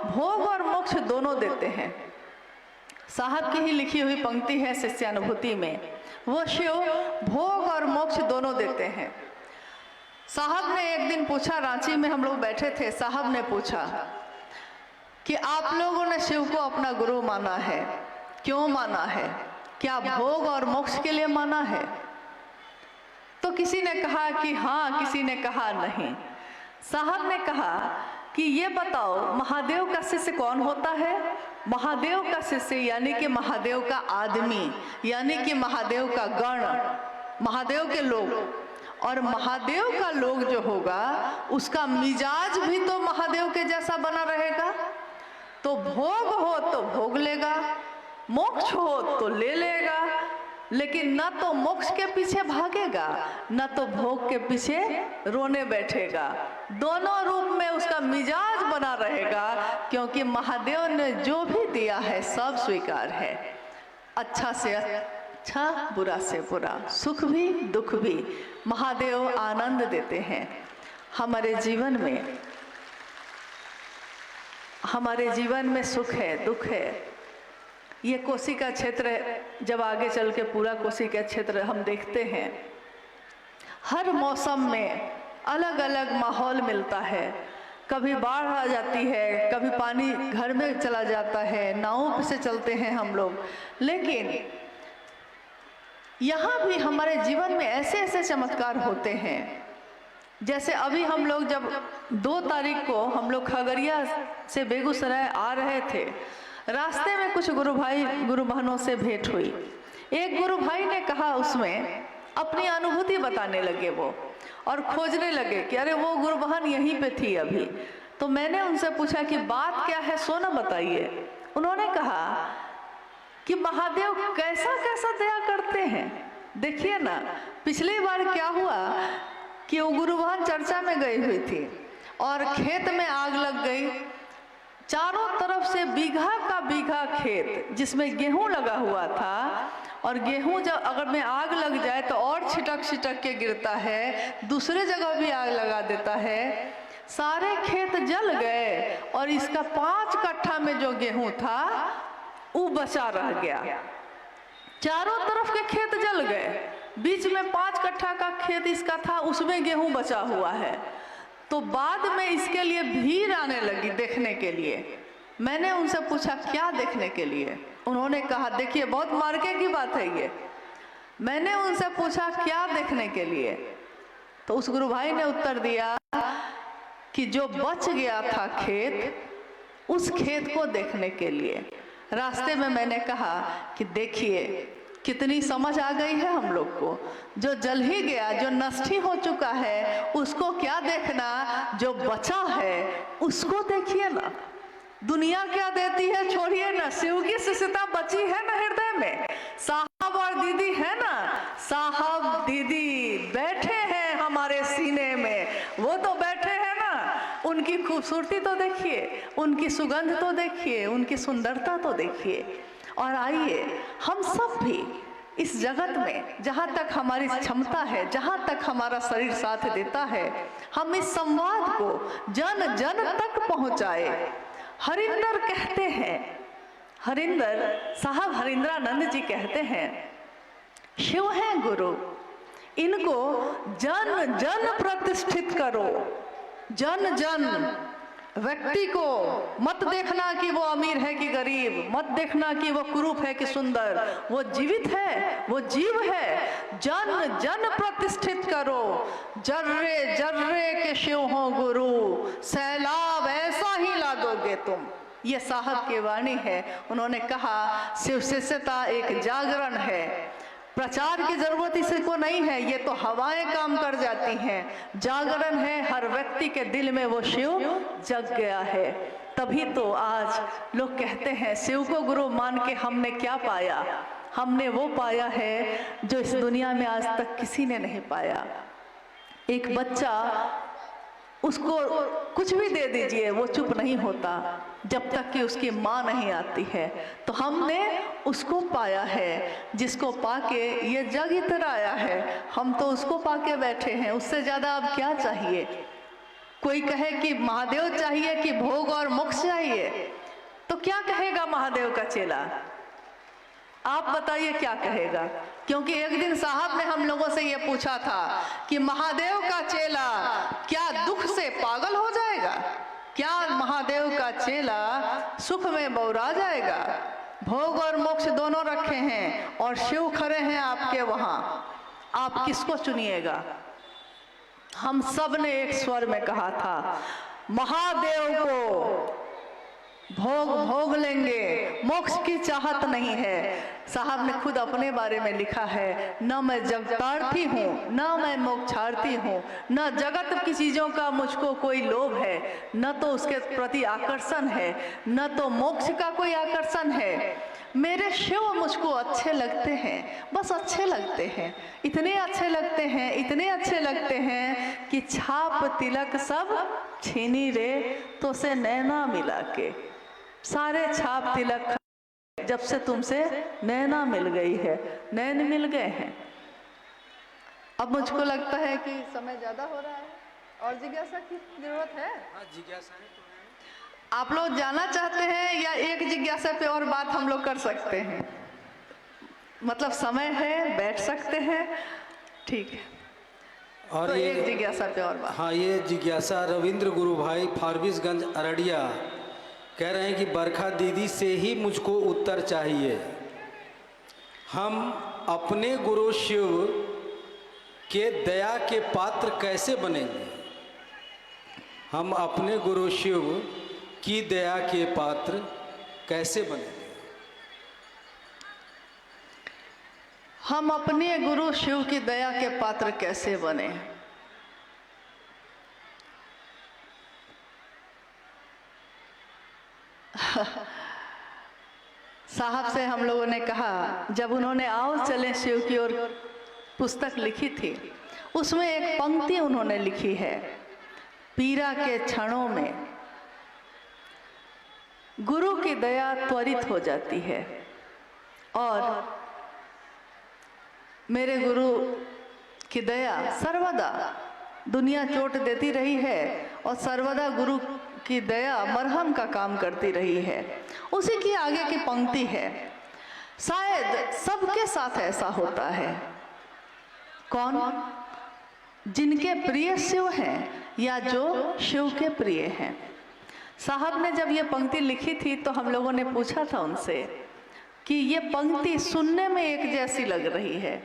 भोग और मोक्ष दोनों देते हैं। साहब की ही लिखी हुई पंक्ति है शिष्यानुभूति में, वो शिव भोग और मोक्ष दोनों देते हैं। साहब ने एक दिन पूछा, रांची में हम लोग बैठे थे, साहब ने पूछा कि आप लोगों ने शिव को अपना गुरु माना है, क्यों माना है, क्या भोग और मोक्ष के लिए माना है? तो किसी ने कहा कि हाँ, किसी ने कहा नहीं। साहब ने कहा कि ये बताओ महादेव का शिष्य कौन होता है? महादेव का शिष्य यानी कि महादेव का आदमी, यानी कि महादेव का गण, महादेव के लोग, और महादेव का लोग जो होगा उसका मिजाज भी तो महादेव के जैसा बना रहेगा। तो भोग हो तो भोग लेगा, मोक्ष हो तो ले लेगा, लेकिन न तो मोक्ष के पीछे भागेगा न तो भोग के पीछे रोने बैठेगा। दोनों रूप में उसका मिजाज बना रहेगा, क्योंकि महादेव ने जो भी दिया है सब स्वीकार है। अच्छा से अच्छा, बुरा से बुरा, सुख भी दुख भी महादेव आनंद देते हैं। हमारे जीवन में सुख है दुख है। ये कोसी का क्षेत्र जब आगे चल के पूरा कोसी का क्षेत्र हम देखते हैं, हर मौसम में अलग अलग माहौल मिलता है। कभी बाढ़ आ जाती है, कभी पानी घर में चला जाता है, नावों से चलते हैं हम लोग। लेकिन यहाँ भी हमारे जीवन में ऐसे ऐसे चमत्कार होते हैं। जैसे अभी हम लोग जब 2 तारीख को हम लोग खगड़िया से बेगूसराय आ रहे थे, रास्ते में कुछ गुरु बहनों से भेंट हुई। एक गुरु भाई ने कहा, उसमें अपनी अनुभूति बताने लगे वो, और खोजने लगे कि अरे वो गुरु बहन यहीं पे थी अभी। तो मैंने उनसे पूछा कि बात क्या है, सो ना बताइए। उन्होंने कहा कि महादेव कैसा कैसा दया करते हैं। देखिए ना, पिछली बार क्या हुआ कि वो गुरु बहन चर्चा में गई हुई थी और खेत में आग लग गई। चारों तरफ से बीघा का बीघा खेत जिसमें गेहूं लगा हुआ था, और गेहूं जब अगर में आग लग जाए तो और छिटक छिटक के गिरता है, दूसरे जगह भी आग लगा देता है। सारे खेत जल गए और इसका 5 कट्ठा में जो गेहूं था वो बचा रह गया। चारों तरफ के खेत जल गए, बीच में 5 कट्ठा का खेत इसका था, उसमें गेहूं बचा हुआ है। तो बाद में इसके लिए भीड़ आने लगी देखने के लिए। मैंने उनसे पूछा क्या देखने के लिए। उन्होंने कहा, देखिए बहुत मार्के की बात है ये। मैंने उनसे पूछा क्या देखने के लिए, तो उस गुरु भाई ने उत्तर दिया कि जो बच गया था खेत, उस खेत को देखने के लिए। रास्ते में मैंने कहा कि देखिए कितनी समझ आ गई है हम लोग को। जो जल ही गया, जो नष्ट ही हो चुका है, उसको क्या देखना, जो बचा है उसको देखिए ना। दुनिया क्या देती है छोड़िए ना, शिव की शिष्यता बची है ना हृदय में। साहब और दीदी है ना, साहब दीदी बैठे हैं हमारे सीने में, वो तो बैठे हैं ना। उनकी खूबसूरती तो देखिए, उनकी सुगंध तो देखिए, उनकी सुंदरता तो देखिए। और आइए हम सब भी इस जगत में जहाँ तक हमारी क्षमता है, जहाँ तक हमारा शरीर साथ देता है, हम इस संवाद को जन जन तक पहुँचाए। हरिंदर कहते हैं, हरिंदर साहब हरिंद्रानंद जी कहते हैं, शिव हैं गुरु, इनको जन जन प्रतिष्ठित करो। जन जन व्यक्ति को मत देखना कि वो अमीर है कि गरीब, मत देखना कि वो कुरूप है कि सुंदर, वो जीवित है, वो जीव है। जन जन प्रतिष्ठित करो, जर्रे जर्रे के शिव हो गुरु, सैलाब ऐसा ही ला दोगे तुम। ये साहब की वाणी है। उन्होंने कहा शिव शिष्यता एक जागरण है, प्रचार की जरूरत इसको नहीं है, ये तो हवाएं काम कर जाती हैं। जागरण है, हर व्यक्ति के दिल में वो शिव जग गया है। तभी तो आज लोग कहते हैं शिव को गुरु मान के हमने क्या पाया। हमने वो पाया है जो इस दुनिया में आज तक किसी ने नहीं पाया। एक बच्चा, उसको कुछ भी दे दीजिए वो चुप नहीं होता जब तक कि उसकी माँ नहीं आती है। तो हमने उसको पाया है जिसको पाके ये जग इतना आया है। हम तो उसको पाके बैठे हैं, उससे ज़्यादा अब क्या चाहिए। कोई कहे कि महादेव चाहिए कि भोग और मोक्ष चाहिए, तो क्या कहेगा महादेव का चेला? आप बताइए क्या कहेगा। क्योंकि एक दिन साहब ने हम लोगों से ये पूछा था कि महादेव का चेला क्या दुख से पागल हो जाएगा, क्या महादेव का चेला सुख में बौरा जाएगा। भोग और मोक्ष दोनों रखे हैं और शिव खड़े हैं आपके वहां, आप किसको चुनिएगा। हम सब ने एक स्वर में कहा था महादेव को भोग भोग लेंगे, मोक्ष की चाहत नहीं है। साहब ने खुद अपने बारे में लिखा है, न मैं जगतार्थी हूँ, न मैं मोक्षार्थी हूँ, न जगत की चीज़ों का मुझको कोई लोभ है, न तो उसके प्रति आकर्षण है, न तो मोक्ष का कोई आकर्षण है। मेरे शिव मुझको अच्छे लगते हैं, बस अच्छे लगते हैं, इतने अच्छे लगते हैं, इतने अच्छे लगते हैं कि छाप तिलक सब छीनी रे तो से नैना मिला के। सारे छाप तिलक जब से तुमसे नैना मिल गई है, नैन मिल गए हैं। अब मुझको लगता है कि समय ज़्यादा हो रहा है और जिज्ञासा की जरूरत है। आप लोग जाना चाहते हैं या एक जिज्ञासा पे और बात हम लोग कर सकते हैं? मतलब समय है, बैठ सकते हैं, ठीक है। और तो ये एक जिज्ञासा पे और बात। हाँ, ये जिज्ञासा रविंद्र गुरु भाई फारबिसगंज अररिया कह रहे हैं कि बरखा दीदी से ही मुझको उत्तर चाहिए। हम अपने गुरु शिव के दया के पात्र कैसे बनेंगे? हम अपने गुरु शिव की दया के पात्र कैसे बनेंगे? हम अपने गुरु शिव की दया के पात्र कैसे बने? साहब से हम लोगों ने कहा, जब उन्होंने आओ चले शिव की ओर पुस्तक लिखी थी, उसमें एक पंक्ति उन्होंने लिखी है, पीरा के क्षणों में गुरु की दया त्वरित हो जाती है। और मेरे गुरु की दया सर्वदा दुनिया चोट देती रही है और सर्वदा गुरु की दया मरहम का काम करती रही है। उसी की आगे की पंक्ति है, शायद सबके साथ ऐसा होता है। कौन? जिनके प्रिय शिव हैं या जो शिव के प्रिय हैं। साहब ने जब ये पंक्ति लिखी थी तो हम लोगों ने पूछा था उनसे कि ये पंक्ति सुनने में एक जैसी लग रही है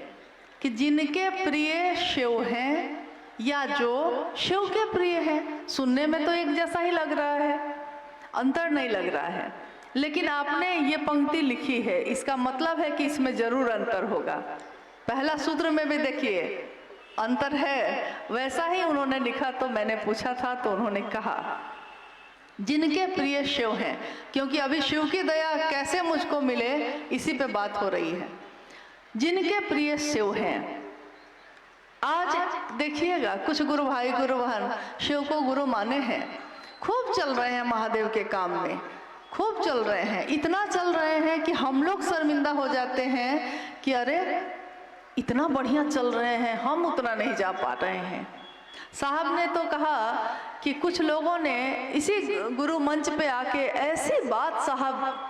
कि जिनके प्रिय शिव हैं या जो शिव के प्रिय हैं। सुनने में तो एक जैसा ही लग रहा है, अंतर नहीं लग रहा है, लेकिन आपने ये पंक्ति लिखी है, इसका मतलब है कि इसमें जरूर अंतर होगा। पहला सूत्र में भी देखिए अंतर है, वैसा ही उन्होंने लिखा। तो मैंने पूछा था तो उन्होंने कहा जिनके प्रिय शिव हैं, क्योंकि अभी शिव की दया कैसे मुझको मिले इसी पे बात हो रही है। जिनके प्रिय शिव हैं, आज देखिएगा कुछ गुरु भाई गुरु बहन शिव को गुरु माने हैं, खूब चल रहे हैं महादेव के काम में, खूब चल रहे हैं, इतना चल रहे हैं कि हम लोग शर्मिंदा हो जाते हैं कि अरे इतना बढ़िया चल रहे हैं, हम उतना नहीं जा पा रहे हैं। साहब ने तो कहा कि कुछ लोगों ने इसी गुरु मंच पे आके ऐसी बात साहब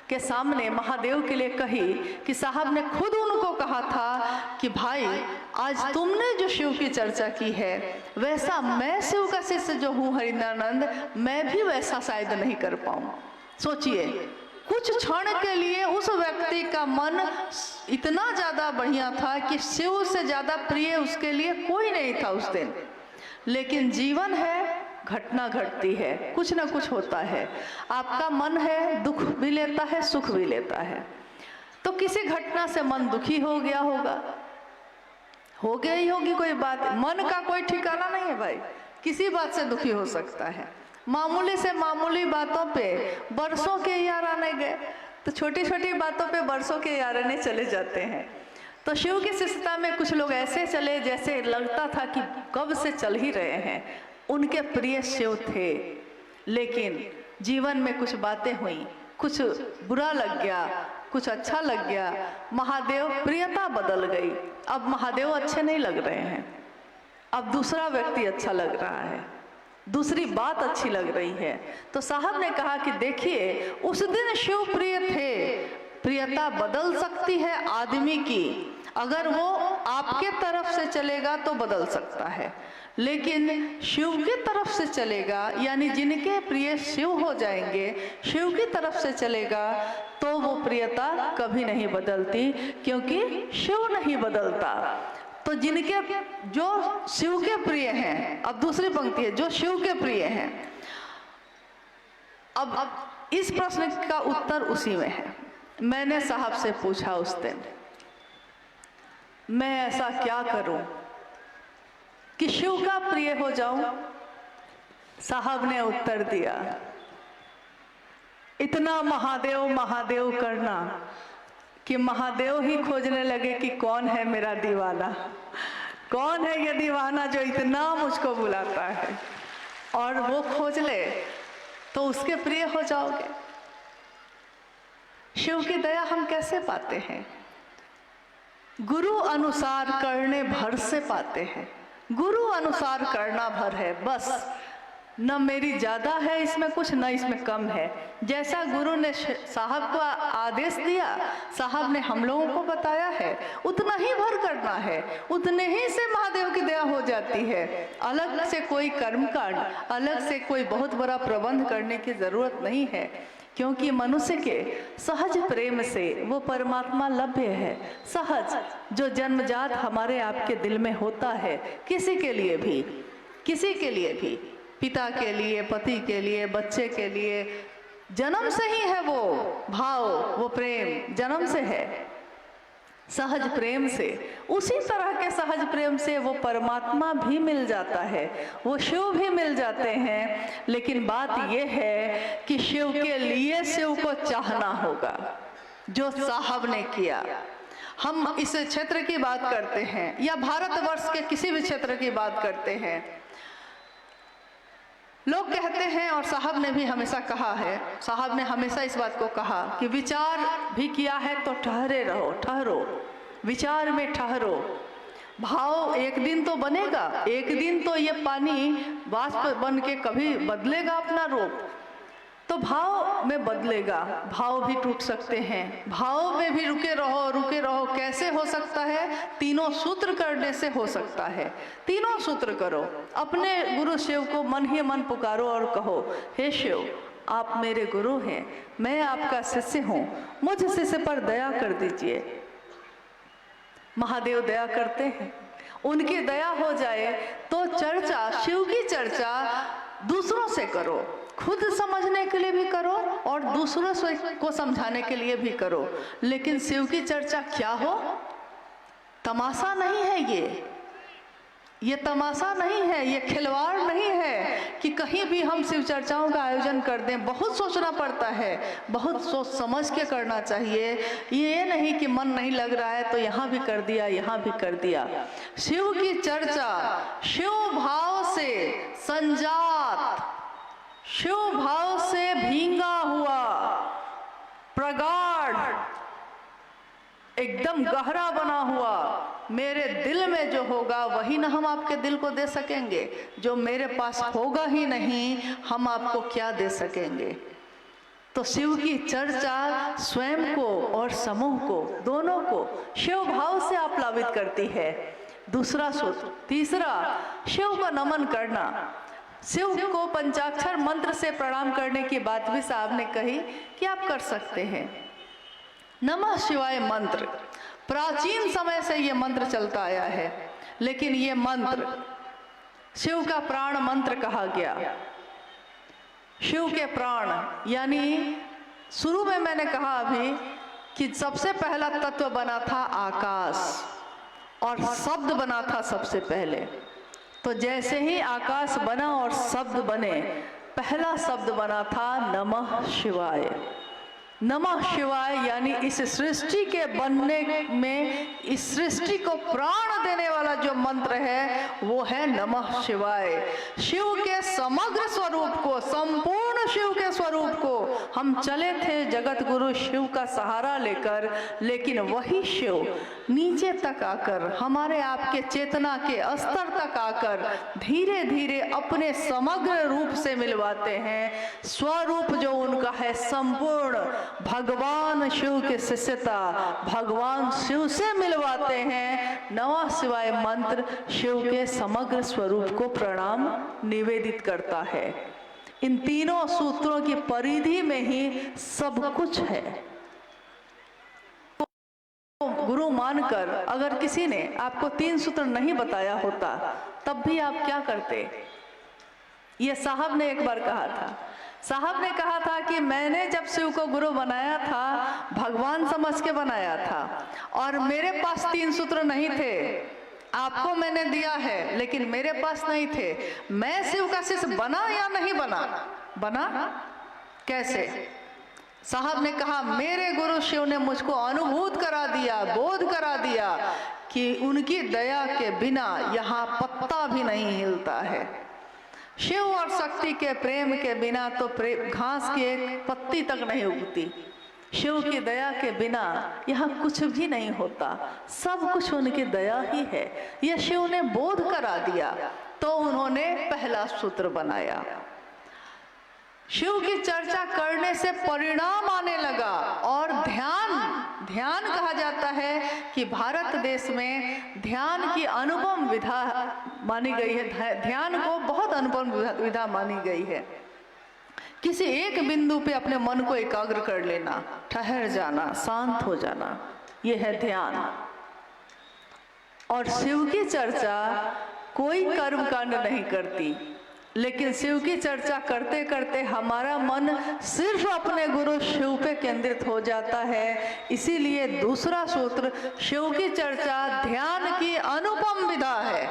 के सामने महादेव के लिए कही कि साहब ने खुद उनको कहा था कि भाई आज तुमने जो शिव की चर्चा की है वैसा मैं शिव का शिष्य जो हूँ हरिनानंद, मैं भी वैसा शायद नहीं कर पाऊँ। सोचिए, कुछ क्षण के लिए उस व्यक्ति का मन इतना ज़्यादा बढ़िया था कि शिव से ज़्यादा प्रिय उसके लिए कोई नहीं था उस दिन। लेकिन जीवन है, घटना घटती है, कुछ ना कुछ होता है। आपका मन है, दुख भी लेता है, सुख भी लेता है। तो किसी घटना से मन दुखी हो गया होगा, हो गया ही होगी कोई बात। मन का कोई ठिकाना नहीं है भाई, किसी बात से दुखी हो सकता है। मामूली से मामूली बातों पे बरसों के यार आने गए, तो छोटी छोटी बातों पे बरसों के यार आने चले जाते हैं। तो शिव की शिष्यता में कुछ लोग ऐसे चले जैसे लगता था कि कब से चल ही रहे हैं। उनके प्रिय शिव थे, लेकिन जीवन में कुछ बातें हुई, कुछ बुरा लग गया, कुछ अच्छा लग गया, महादेव प्रियता बदल गई। अब महादेव अच्छे नहीं लग रहे हैं, अब दूसरा व्यक्ति अच्छा लग रहा है, दूसरी बात अच्छी लग रही है। तो साहब ने कहा कि देखिए, उस दिन शिव प्रिय थे, प्रियता बदल सकती है आदमी की, अगर वो आपके तरफ से चलेगा तो बदल सकता है, लेकिन शिव की तरफ से चलेगा, यानी जिनके प्रिय शिव हो जाएंगे, शिव की तरफ से चलेगा तो वो प्रियता कभी नहीं बदलती, क्योंकि शिव नहीं बदलता। तो जिनके जो शिव के प्रिय हैं, अब दूसरी पंक्ति है, जो शिव के प्रिय हैं। अब इस प्रश्न का उत्तर उसी में है। मैंने साहब से पूछा उस दिन, मैं ऐसा क्या करूं कि शिव का प्रिय हो जाऊं? साहब ने उत्तर दिया, इतना महादेव महादेव करना कि महादेव ही खोजने लगे कि कौन है मेरा दीवाना, कौन है ये दीवाना जो इतना मुझको बुलाता है, और वो खोज ले तो उसके प्रिय हो जाओगे। शिव की दया हम कैसे पाते हैं? गुरु अनुसार करने भर से पाते हैं। गुरु अनुसार करना भर है, बस। न मेरी ज़्यादा है इसमें कुछ, न इसमें कम है। जैसा गुरु ने साहब को आदेश दिया, साहब ने हम लोगों को बताया है, उतना ही भर करना है, उतने ही से महादेव की दया हो जाती है। अलग से कोई कर्मकांड, अलग से कोई बहुत बड़ा प्रबंध करने की ज़रूरत नहीं है, क्योंकि मनुष्य के सहज प्रेम से वो परमात्मा लभ्य है। सहज जो जन्मजात हमारे आपके दिल में होता है, किसी के लिए भी, किसी के लिए भी, पिता के लिए, पति के लिए, बच्चे के लिए, जन्म से ही है वो भाव, वो प्रेम जन्म से है, सहज प्रेम से। उसी तरह के सहज प्रेम से वो परमात्मा भी मिल जाता है, वो शिव भी मिल जाते हैं। लेकिन बात ये है कि शिव के लिए शिव को चाहना होगा, जो साहब ने किया। हम इस क्षेत्र की बात करते हैं या भारतवर्ष के किसी भी क्षेत्र की बात करते हैं, लोग कहते हैं, और साहब ने भी हमेशा कहा है, साहब ने हमेशा इस बात को कहा कि विचार भी किया है तो ठहरे रहो, ठहरो, विचार में ठहरो। भाव एक दिन तो बनेगा, एक दिन तो ये पानी वाष्प बन के कभी बदलेगा अपना रूप, तो भाव में बदलेगा। भाव भी टूट सकते हैं, भाव में भी रुके रहो, रुके रहो। कैसे हो सकता है? तीनों सूत्र करने से हो सकता है। तीनों सूत्र करो, अपने गुरु शिव को मन ही मन पुकारो और कहो, हे शिव, आप मेरे गुरु हैं, मैं आपका शिष्य हूँ, मुझ शिष्य पर दया कर दीजिए। महादेव दया करते हैं, उनकी दया हो जाए तो चर्चा, शिव की चर्चा दूसरों से करो, खुद समझने के लिए भी करो और दूसरों को समझाने के लिए भी करो। लेकिन शिव की चर्चा क्या हो? तमाशा नहीं है ये तमाशा नहीं है, ये खिलवाड़ नहीं है कि कहीं भी हम शिव चर्चाओं का आयोजन कर दें। बहुत सोचना पड़ता है, बहुत सोच समझ के करना चाहिए। ये नहीं कि मन नहीं लग रहा है तो यहाँ भी कर दिया, यहाँ भी कर दिया। शिव की चर्चा शिव भाव से संजात, शिव भाव से भींगा हुआ, प्रगाढ़, एकदम गहरा बना हुआ मेरे दिल में जो होगा वही ना हम आपके दिल को दे सकेंगे। जो मेरे पास होगा ही नहीं, हम आपको क्या दे सकेंगे? तो शिव की चर्चा स्वयं को और समूह को, दोनों को शिव भाव से आप्लावित करती है। दूसरा सूत्र, तीसरा, शिव को नमन करना। शिव को पंचाक्षर मंत्र से प्रणाम करने की बात भी साहब ने कही कि आप कर सकते हैं। नमः शिवाय मंत्र प्राचीन समय से ये मंत्र चलता आया है, लेकिन ये मंत्र शिव का प्राण मंत्र कहा गया। शिव के प्राण यानी शुरू में मैंने कहा अभी कि सबसे पहला तत्व बना था आकाश और शब्द बना था सबसे पहले। तो जैसे ही आकाश बना और शब्द बने, पहला शब्द बना था नमः शिवाय। नमः शिवाय यानी इस सृष्टि के बनने में, इस सृष्टि को प्राण देने वाला जो मंत्र है वो है नमः शिवाय। शिव के समग्र स्वरूप को, संपूर्ण शिव के स्वरूप को हम चले थे जगत गुरु शिव का सहारा लेकर, लेकिन वही शिव नीचे तक आकर, हमारे आपके चेतना के स्तर तक आकर धीरे धीरे अपने समग्र रूप से मिलवाते हैं। स्वरूप जो उनका है संपूर्ण, भगवान शिव के शिष्यता, भगवान शिव से मिलवाते हैं। नमः शिवाय मंत्र शिव के समग्र स्वरूप को प्रणाम निवेदित करता है। इन तीनों सूत्रों की परिधि में ही सब कुछ है। गुरु मानकर अगर किसी ने आपको 3 सूत्र नहीं बताया होता, तब भी आप क्या करते? ये साहब ने एक बार कहा था साहब ने कहा था कि मैंने जब शिव को गुरु बनाया था भगवान समझ के बनाया था, और मेरे पास 3 सूत्र नहीं थे। आपको मैंने दिया है लेकिन मेरे पास नहीं थे। मैं शिव का शिष्य बना या नहीं बना? बना कैसे? साहब ने कहा मेरे गुरु शिव ने मुझको अनुभूत करा दिया, बोध करा दिया कि उनकी दया के बिना यहाँ पत्ता भी नहीं हिलता है। शिव और शक्ति के प्रेम के बिना तो घास की एक पत्ती तक नहीं उगती। शिव की दया के बिना यहाँ कुछ भी नहीं होता, सब कुछ उनकी दया ही है। यह शिव ने बोध करा दिया तो उन्होंने पहला सूत्र बनाया। शिव की चर्चा करने से परिणाम आने लगा, और ध्यान कहा जाता है कि भारत देश में ध्यान की अनुपम विधा मानी गई है। ध्यान को बहुत अनुपम विधा मानी गई है। किसी एक बिंदु पे अपने मन को एकाग्र कर लेना, ठहर जाना, शांत हो जाना, यह है ध्यान। और शिव की चर्चा कोई कर्मकांड नहीं करती, लेकिन शिव की चर्चा करते करते हमारा मन सिर्फ अपने गुरु शिव पे केंद्रित हो जाता है। इसीलिए दूसरा सूत्र शिव की चर्चा ध्यान की अनुपम विधा है।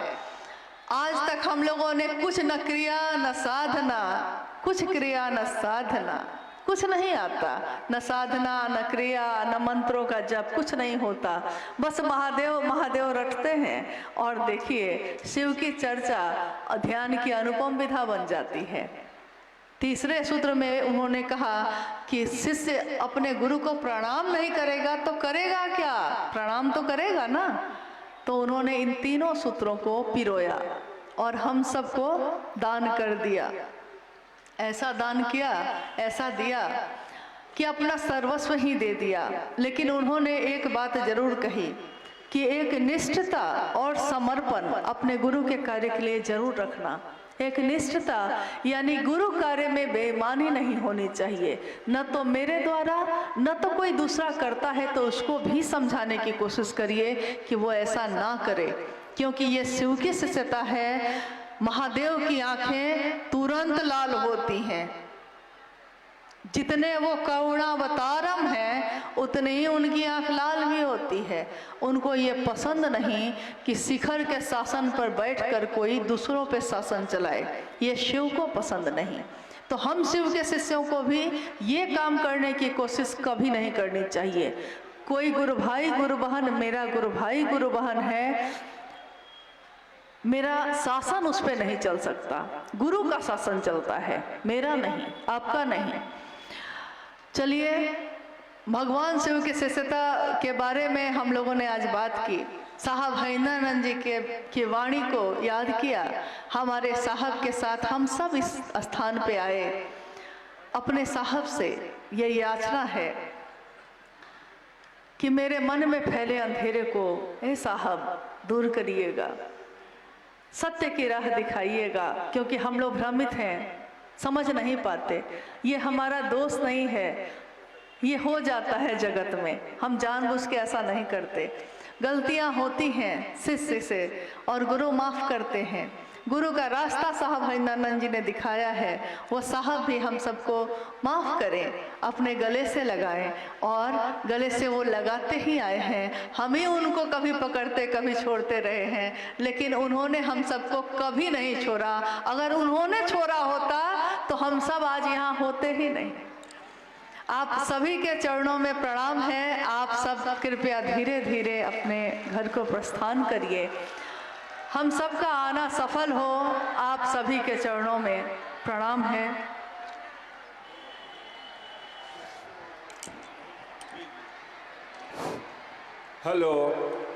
आज तक हम लोगों ने कुछ न क्रिया न साधना, कुछ क्रिया न साधना, कुछ नहीं आता, न साधना न क्रिया न मंत्रों का जप, कुछ नहीं होता। बस महादेव महादेव रटते हैं। और देखिए शिव की चर्चा ध्यान की अनुपम विधा बन जाती है। तीसरे सूत्र में उन्होंने कहा कि शिष्य अपने गुरु को प्रणाम नहीं करेगा तो करेगा क्या? प्रणाम तो करेगा ना। तो उन्होंने इन तीनों सूत्रों को पिरोया और हम सबको दान कर दिया। ऐसा दान किया, ऐसा दिया कि अपना सर्वस्व ही दे दिया। लेकिन उन्होंने एक बात जरूर कही कि एक निष्ठता और समर्पण अपने गुरु के कार्य के लिए जरूर रखना। एक निष्ठता यानी गुरु कार्य में बेईमानी नहीं होनी चाहिए। न तो मेरे द्वारा न तो कोई दूसरा करता है तो उसको भी समझाने की कोशिश करिए कि वो ऐसा ना करे, क्योंकि ये शिव की शिष्यता है। महादेव की आंखें तुरंत लाल होती हैं। जितने वो करुणावतारम हैं उतनी ही उनकी आंख लाल भी होती है। उनको ये पसंद नहीं कि शिखर के शासन पर बैठकर कोई दूसरों पे शासन चलाए, ये शिव को पसंद नहीं। तो हम शिव के शिष्यों को भी ये काम करने की कोशिश कभी नहीं करनी चाहिए। कोई गुरु भाई गुरु बहन मेरा गुरु भाई गुरु बहन है, मेरा शासन उस पर नहीं चल सकता। गुरु का शासन चलता है, मेरा नहीं, आपका नहीं। चलिए, भगवान शिव की शिष्यता के बारे में हम लोगों ने आज बात की। साहब हरिंद्रानंद जी की वाणी को याद किया। हमारे साहब के साथ हम सब इस स्थान पे आए। अपने साहब से ये याचना है कि मेरे मन में फैले अंधेरे को ए साहब दूर करिएगा, सत्य की राह दिखाइएगा, क्योंकि हम लोग भ्रमित हैं, समझ नहीं पाते। ये हमारा दोष नहीं है, ये हो जाता है जगत में, हम जानबूझ के ऐसा नहीं करते। गलतियां होती हैं शिष्य से और गुरु माफ करते हैं। गुरु का रास्ता साहब हरिंद्रानंद जी ने दिखाया है, वो साहब भी हम सबको माफ़ करें, अपने गले से लगाएं। और गले से वो लगाते ही आए हैं। हम ही उनको कभी पकड़ते कभी छोड़ते रहे हैं, लेकिन उन्होंने हम सबको कभी नहीं छोड़ा। अगर उन्होंने छोड़ा होता तो हम सब आज यहाँ होते ही नहीं। आप सभी के चरणों में प्रणाम है। आप सब कृपया धीरे धीरे अपने घर को प्रस्थान करिए। हम सबका आना सफल हो, आप सभी के चरणों में प्रणाम है। हेलो।